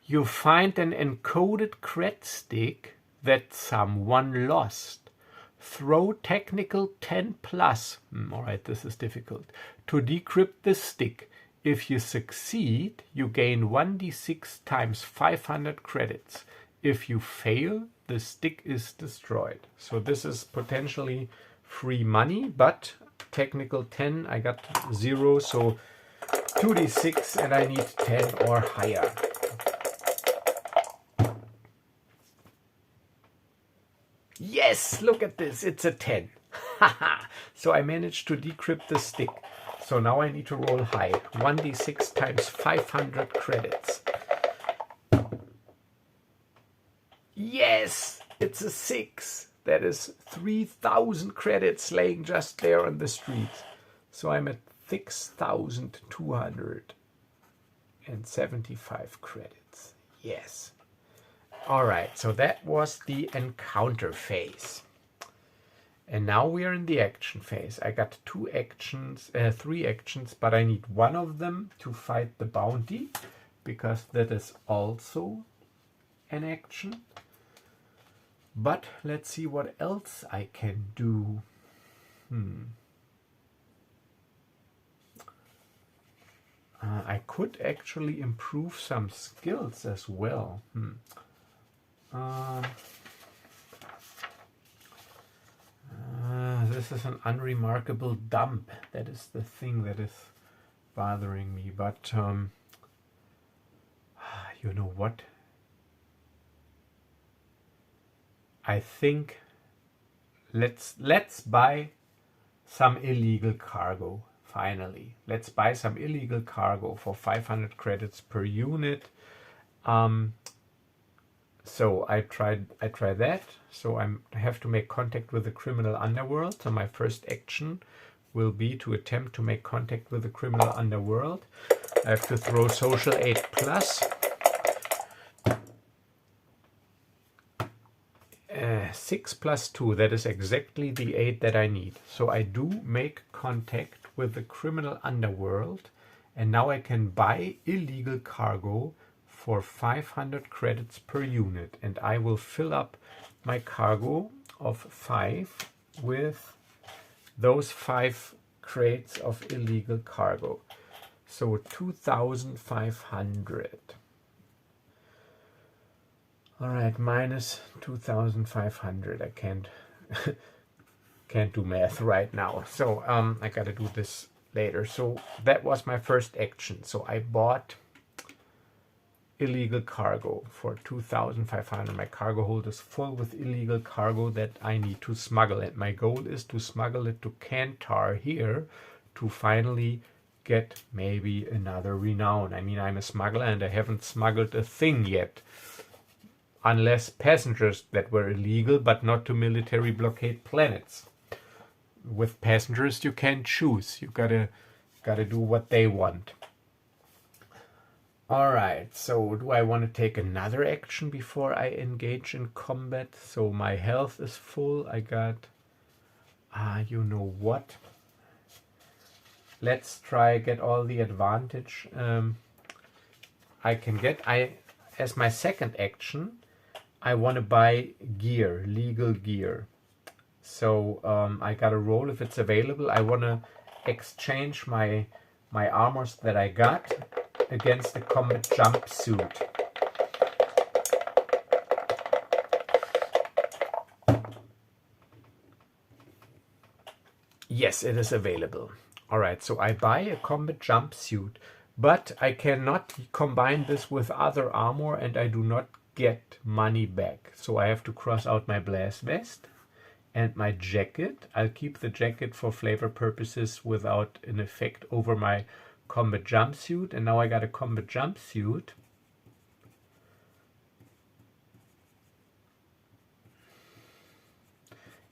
You find an encoded cred stick that someone lost. Throw technical 10 plus. Alright, this is difficult. To decrypt the stick. If you succeed, you gain 1d6 times 500 credits. If you fail, the stick is destroyed. So this is potentially free money, but technical 10, I got 0, so 2d6 and I need 10 or higher. Yes, look at this, it's a 10. So I managed to decrypt the stick. So now I need to roll high. 1d6 times 500 credits. Yes, it's a 6. That is 3,000 credits laying just there on the street. So I'm at 6,275 credits. Yes. All right, so that was the encounter phase. And now we are in the action phase. I got 3 actions, but I need one of them to fight the bounty, because that is also an action. But let's see what else I can do. I could actually improve some skills as well. This is an unremarkable dump. That is the thing that is bothering me. But you know what? I think let's buy some illegal cargo. Finally, let's buy some illegal cargo for 500 credits per unit. So I try that. So I have to make contact with the criminal underworld. So my first action will be to attempt to make contact with the criminal underworld. I have to throw social 8 plus. 6 plus 2, that is exactly the 8 that I need. So I do make contact with the criminal underworld, and now I can buy illegal cargo for 500 credits per unit, and I will fill up my cargo of 5 with those 5 crates of illegal cargo. So 2,500. All right, minus 2,500. I can't do math right now. So I gotta do this later. So that was my first action. So I bought illegal cargo for 2,500. My cargo hold is full with illegal cargo that I need to smuggle. And my goal is to smuggle it to Kantar here to finally get maybe another renown. I mean, I'm a smuggler and I haven't smuggled a thing yet. Unless passengers that were illegal, but not to military blockade planets. With passengers, you can't choose. You gotta do what they want. All right. So, do I want to take another action before I engage in combat? So my health is full. I got. You know what? Let's try get all the advantage I can get. As my second action, I want to buy gear, legal gear. So I got to roll if it's available. I want to exchange my armors that I got against the combat jumpsuit. Yes, it is available. All right, so I buy a combat jumpsuit, but I cannot combine this with other armor, and I do not get money back. So I have to cross out my blast vest and my jacket. I'll keep the jacket for flavor purposes without an effect over my combat jumpsuit. And now I got a combat jumpsuit.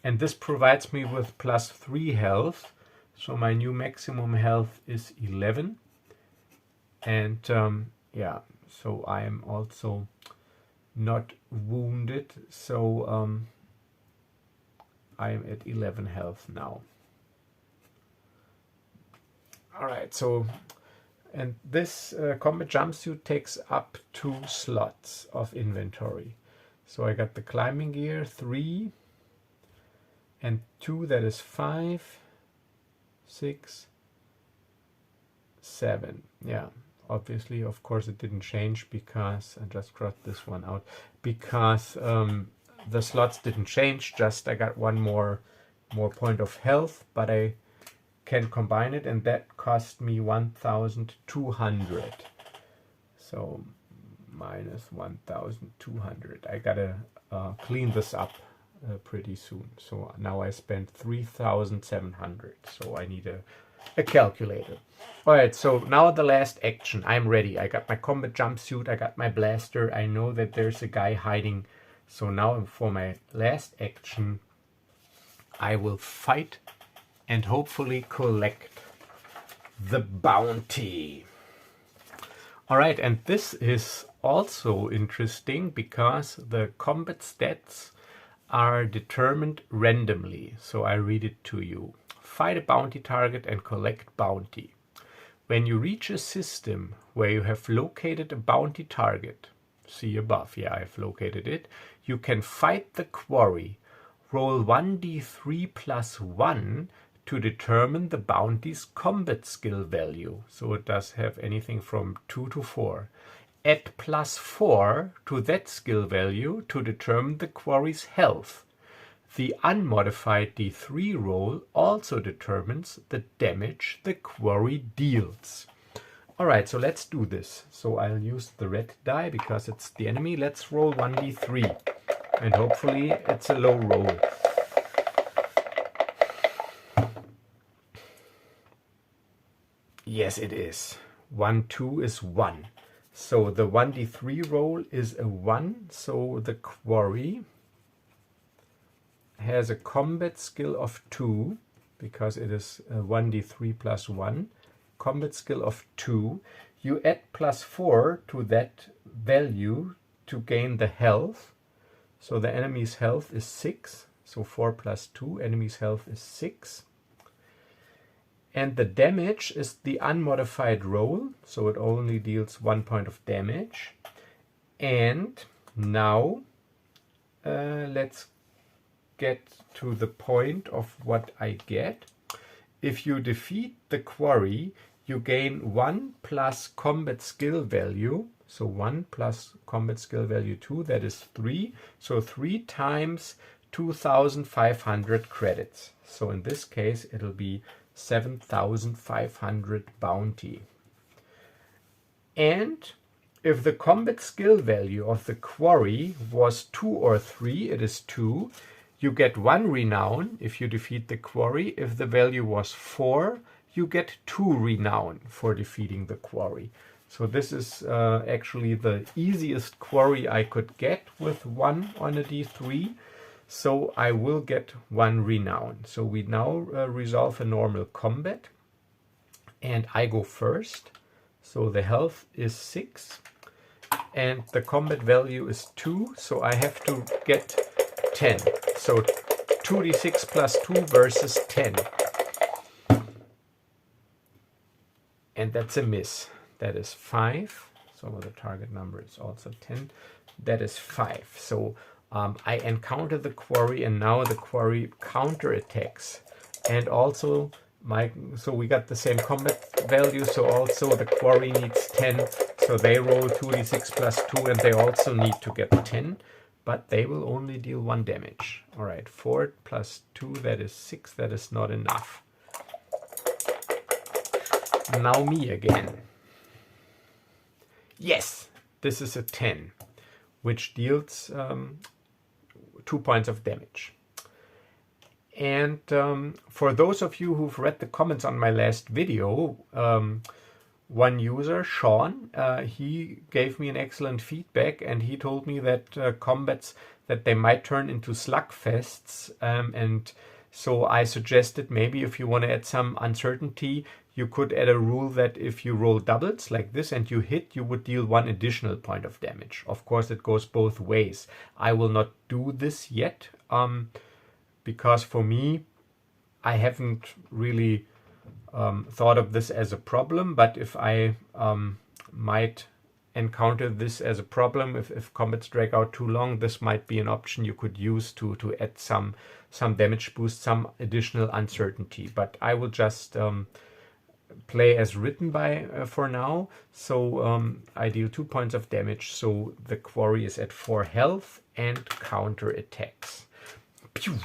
And this provides me with plus 3 health. So my new maximum health is 11. And yeah, so I am also not wounded, so I am at 11 health now. All right, so, and this combat jumpsuit takes up 2 slots of inventory. So I got the climbing gear, 3, and 2, that is 5, 6, 7, yeah. Obviously, of course, it didn't change because I just crossed this one out because the slots didn't change. Just I got one more more point of health, but I can combine it, and that cost me 1,200. So minus 1,200. I gotta clean this up pretty soon. So now I spent 3,700. So I need a calculator. All right, so now the last action. I'm ready. I got my combat jumpsuit. I got my blaster. I know that there's a guy hiding. So now for my last action, I will fight and hopefully collect the bounty. All right, and this is also interesting because the combat stats are determined randomly. So I read it to you. Fight a bounty target and collect bounty. When you reach a system where you have located a bounty target, see above, yeah, I've located it, you can fight the quarry. Roll 1d3 plus 1 to determine the bounty's combat skill value. So it does have anything from 2 to 4. Add plus 4 to that skill value to determine the quarry's health. The unmodified d3 roll also determines the damage the quarry deals. Alright, so let's do this. So I'll use the red die because it's the enemy. Let's roll 1d3. And hopefully it's a low roll. Yes, it is. 1, 2 is 1. So the 1d3 roll is a 1. So the quarry has a combat skill of 2, because it is 1d3 plus 1. Combat skill of 2. You add plus 4 to that value to gain the health. So the enemy's health is 6. So 4 plus 2, enemy's health is 6. And the damage is the unmodified roll, so it only deals 1 point of damage. And now let's get to the point of what I get. If you defeat the quarry, you gain 1 plus combat skill value. So 1 plus combat skill value 2, that is 3. So 3 times 2,500 credits. So in this case, it'll be 7,500 bounty. And if the combat skill value of the quarry was 2 or 3, it is 2. You get 1 renown if you defeat the quarry. If the value was 4, you get 2 renown for defeating the quarry. So this is actually the easiest quarry I could get with 1 on a d3. So I will get 1 renown. So we now resolve a normal combat. And I go first. So the health is 6. And the combat value is 2. So I have to get 10. So 2d6 plus 2 versus 10. And that's a miss. That is 5. So the target number is also 10. That is 5. So I encounter the quarry, and now the quarry counterattacks. And also, so we got the same combat value, so also the quarry needs 10. So they roll 2d6 plus 2, and they also need to get 10. But they will only deal 1 damage. Alright, 4 plus 2, that is 6. That is not enough. Now me again. Yes, this is a 10, which deals 2 points of damage. And for those of you who've read the comments on my last video, one user, Sean, he gave me an excellent feedback, and he told me that combats, that they might turn into slugfests, and so I suggested maybe if you want to add some uncertainty, you could add a rule that if you roll doubles like this and you hit, you would deal 1 additional point of damage. Of course, it goes both ways. I will not do this yet, because for me, I haven't really thought of this as a problem, but if I might encounter this as a problem, if combats drag out too long, this might be an option you could use to add some damage boost, some additional uncertainty. But I will just play as written by for now. So I deal 2 points of damage, so the quarry is at 4 health and counter attacks. Pew!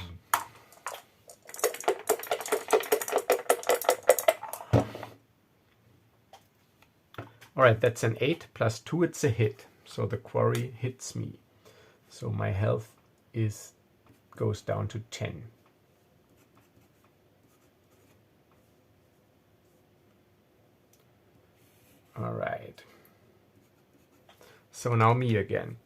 All right, that's an 8 plus 2, it's a hit. So the quarry hits me. So my health goes down to 10. All right. So now me again.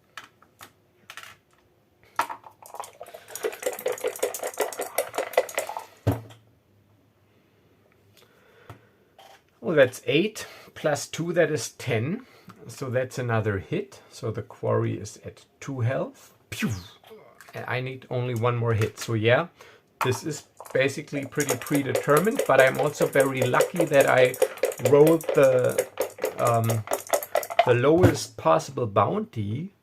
Well, that's 8 plus 2, that is 10. So that's another hit. So the quarry is at 2 health. Pew! And I need only one more hit. So yeah, this is basically pretty predetermined, but I'm also very lucky that I rolled the lowest possible bounty.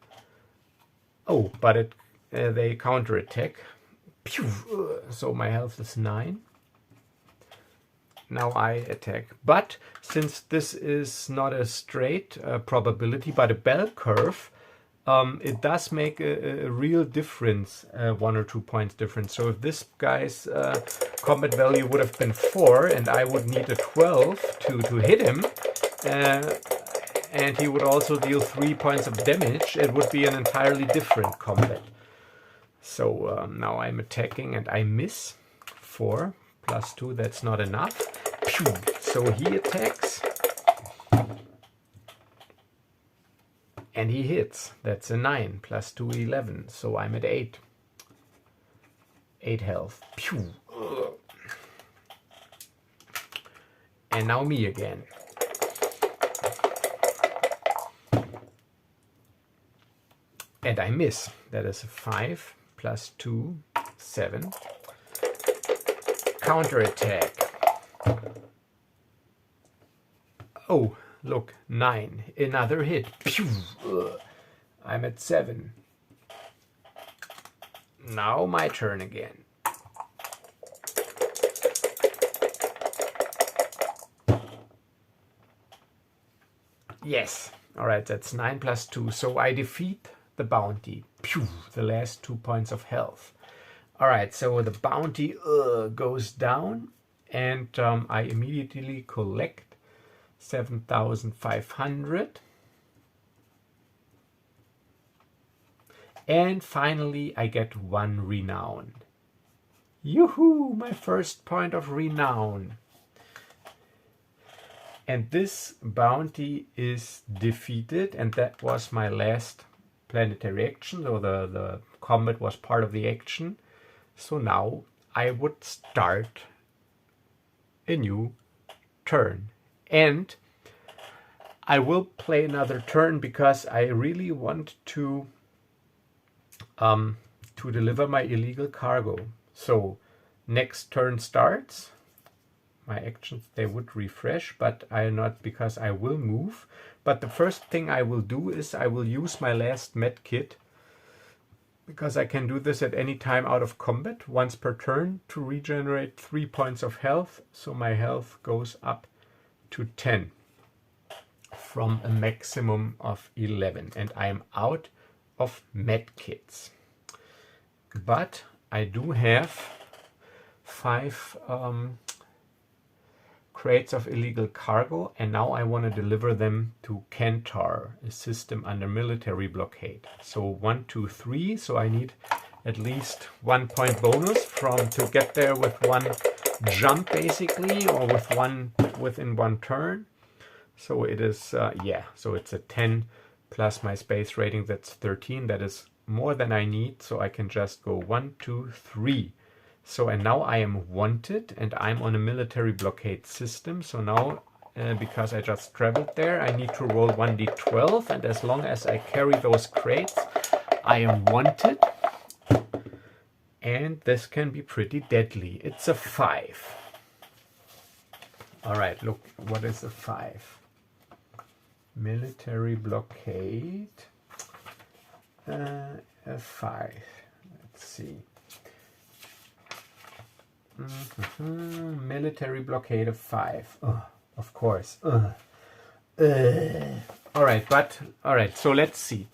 Oh, but they counterattack. Pew! So my health is 9. Now I attack. But since this is not a straight probability, but a bell curve, it does make a real difference, 1 or 2 points difference. So if this guy's combat value would have been 4 and I would need a 12 to hit him, and he would also deal 3 points of damage, it would be an entirely different combat. So now I'm attacking and I miss. 4 plus 2, that's not enough. Pew! So he attacks. And he hits. That's a 9 plus 2, 11. So I'm at 8. 8 health. Pew! And now me again. And I miss. That is a 5 plus 2, 7. Counterattack. Oh, look, 9. Another hit. Pew! I'm at 7. Now my turn again. Yes. All right, that's 9 plus 2. So I defeat the bounty. Pew! The last 2 points of health. All right, so the bounty goes down, and I immediately collect 7,500. And finally, I get 1 renown. Yoo-hoo! My first point of renown. And this bounty is defeated, and that was my last planetary action, so the combat was part of the action. So now I would start a new turn. And I will play another turn because I really want to deliver my illegal cargo. So next turn starts. My actions, they would refresh, but I not, because I will move. But the first thing I will do is I will use my last med kit, because I can do this at any time out of combat, once per turn, to regenerate 3 points of health. So my health goes up to 10 from a maximum of 11. And I am out of med kits. But I do have 5 crates of illegal cargo, and now I want to deliver them to Kantar, a system under military blockade. So 1, 2, 3. So I need at least 1 point bonus to get there with 1 jump, basically, or within 1 turn. So it is so it's a 10 plus my space rating, that's 13. That is more than I need, so I can just go 1, 2, 3. So, and now I am wanted, and I'm on a military blockade system. So now, because I just traveled there, I need to roll 1d12, and as long as I carry those crates, I am wanted. And this can be pretty deadly. It's a 5. All right, look, what is a 5? Military blockade. A 5. Let's see. Military blockade of 5. Of course. All right, so let's see.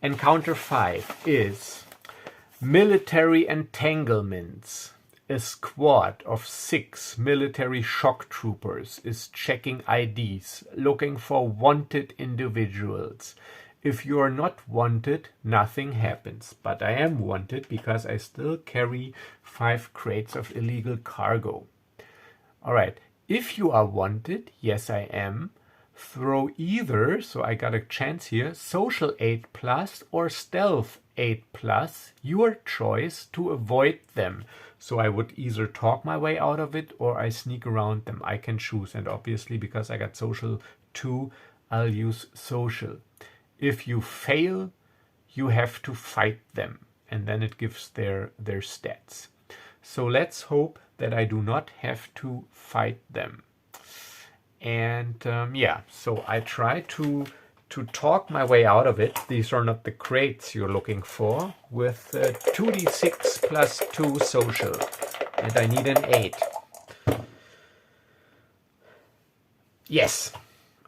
Encounter 5 is military entanglements. A squad of 6 military shock troopers is checking IDs, looking for wanted individuals. If you are not wanted, nothing happens. But I am wanted because I still carry 5 crates of illegal cargo. Alright, if you are wanted, yes I am, throw either, so I got a chance here, social 8+ or stealth 8+, your choice to avoid them. So I would either talk my way out of it or I sneak around them. I can choose, and obviously because I got social 2, I'll use social. If you fail, you have to fight them, and then it gives their stats. So let's hope that I do not have to fight them. And yeah, so I try to talk my way out of it. These are not the crates you're looking for, with 2d6 plus 2 social, and I need an 8. Yes.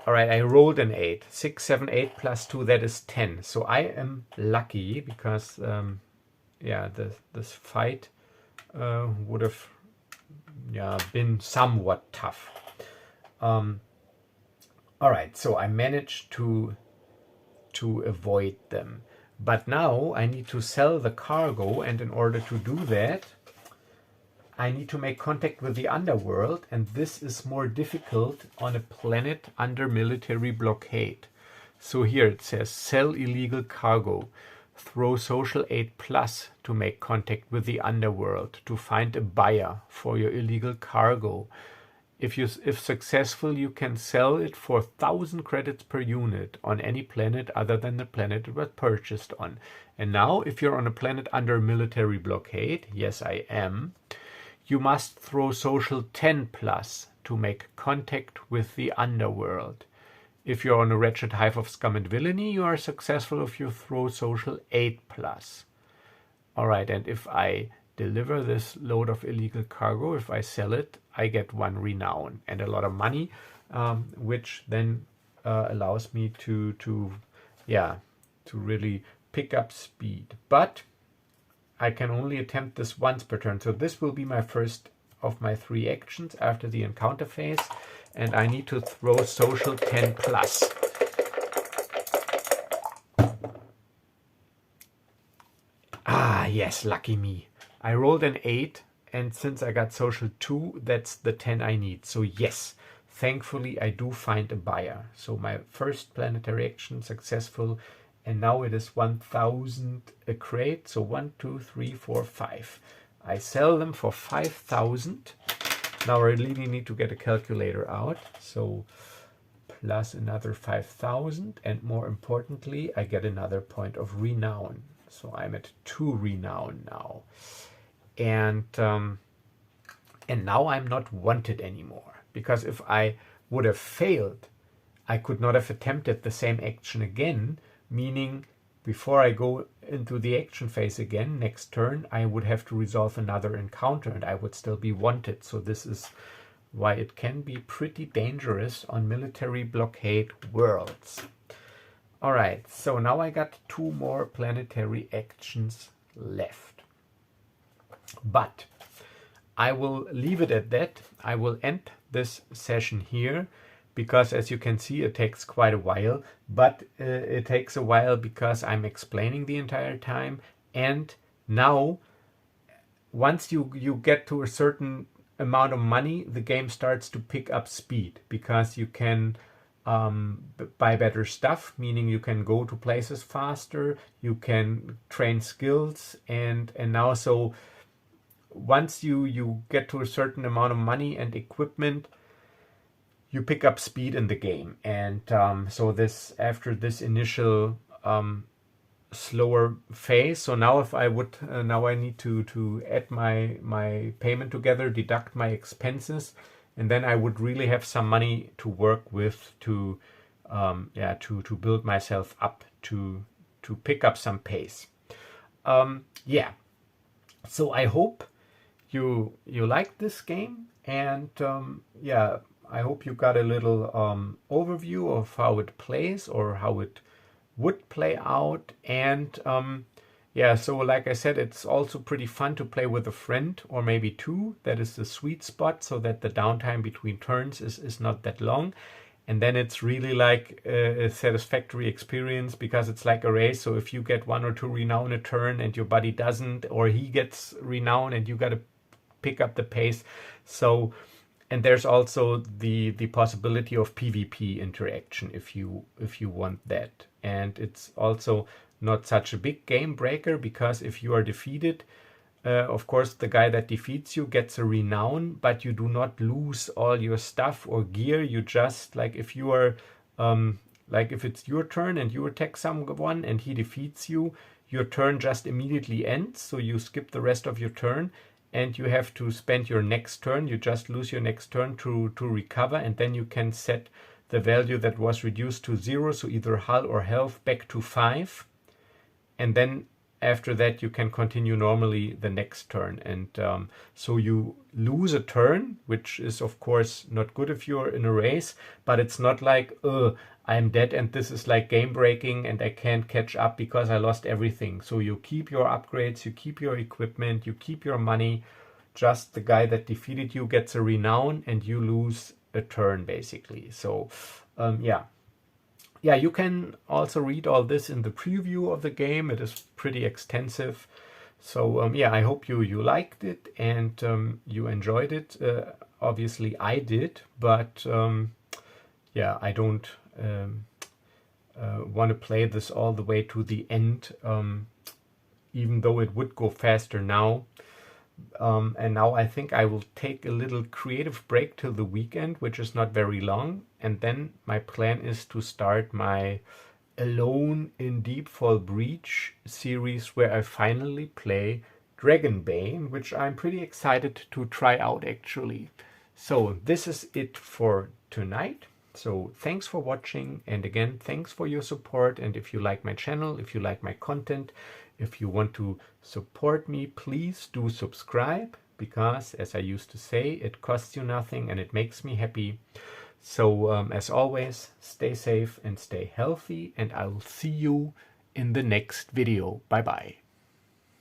All right, I rolled an 8. 6, 7, 8 plus 2, that is 10. So I am lucky because, yeah, this fight would have been somewhat tough. All right, so I managed to avoid them. But now I need to sell the cargo, and in order to do that, I need to make contact with the underworld, and this is more difficult on a planet under military blockade. So here it says sell illegal cargo. Throw social 8+ to make contact with the underworld to find a buyer for your illegal cargo. If successful, you can sell it for 1,000 credits per unit on any planet other than the planet it was purchased on. And now, if you're on a planet under military blockade, yes I am, you must throw social 10+ to make contact with the underworld. If you're on a wretched hive of scum and villainy, you are successful if you throw social 8+. Alright, and if I deliver this load of illegal cargo, if I sell it, I get 1 renown and a lot of money, which then allows me to really pick up speed. But I can only attempt this once per turn, so this will be my first of my 3 actions after the encounter phase, and I need to throw social 10+. Ah, yes, lucky me. I rolled an 8, and since I got social 2, that's the 10 I need. So yes, thankfully I do find a buyer. So my first planetary action successful, and now it is 1,000 a crate. So 1, 2, 3, 4, 5. I sell them for 5,000. Now I really need to get a calculator out. So plus another 5,000, and more importantly, I get another point of renown. So I'm at 2 renown now. And now I'm not wanted anymore, because if I would have failed, I could not have attempted the same action again, meaning before I go into the action phase again, next turn, I would have to resolve another encounter and I would still be wanted. So this is why it can be pretty dangerous on military blockade worlds. All right, so now I got 2 more planetary actions left. But I will leave it at that. I will end this session here because, as you can see, it takes quite a while. But it takes a while because I'm explaining the entire time. And now, once you get to a certain amount of money, the game starts to pick up speed because you can buy better stuff, meaning you can go to places faster, you can train skills, and now so once you get to a certain amount of money and equipment, you pick up speed in the game. And so this, after this initial slower phase, so now if I would now I need to add my payment together, deduct my expenses, and then I would really have some money to work with to build myself up to pick up some pace. So I hope you like this game, and I hope you got a little overview of how it plays or how it would play out. And yeah, so like I said, it's also pretty fun to play with a friend or maybe two. That is the sweet spot, so that the downtime between turns is not that long. And then it's really like a satisfactory experience because it's like a race. So if you get 1 or 2 renown a turn and your buddy doesn't, or he gets renown and you got to pick up the pace. So, and there's also the possibility of PvP interaction if you want that. And it's also not such a big game breaker, because if you are defeated, of course the guy that defeats you gets a renown, but you do not lose all your stuff or gear. You just, like, if you are like if it's your turn and you attack someone and he defeats you, your turn just immediately ends, so you skip the rest of your turn and you have to spend your next turn. You just lose your next turn to recover, and then you can set the value that was reduced to 0, so either hull or health, back to 5. And then after that you can continue normally the next turn. And so you lose a turn, which is of course not good if you're in a race, but it's not like, I'm dead and this is like game breaking and I can't catch up because I lost everything. So you keep your upgrades, you keep your equipment, you keep your money. Just the guy that defeated you gets a renown and you lose a turn basically. So yeah, you can also read all this in the preview of the game. It is pretty extensive. So yeah, I hope you liked it and you enjoyed it. Obviously I did, but yeah, I don't want to play this all the way to the end, even though it would go faster now. And now I think I will take a little creative break till the weekend, which is not very long. And then my plan is to start my Alone in Deepfall Breach series, where I finally play Dragonbane, which I'm pretty excited to try out actually. So this is it for tonight. So thanks for watching, and again, thanks for your support. And if you like my channel, if you like my content, if you want to support me, please do subscribe, because as I used to say, it costs you nothing and it makes me happy. So as always, stay safe and stay healthy, and I will see you in the next video. Bye bye.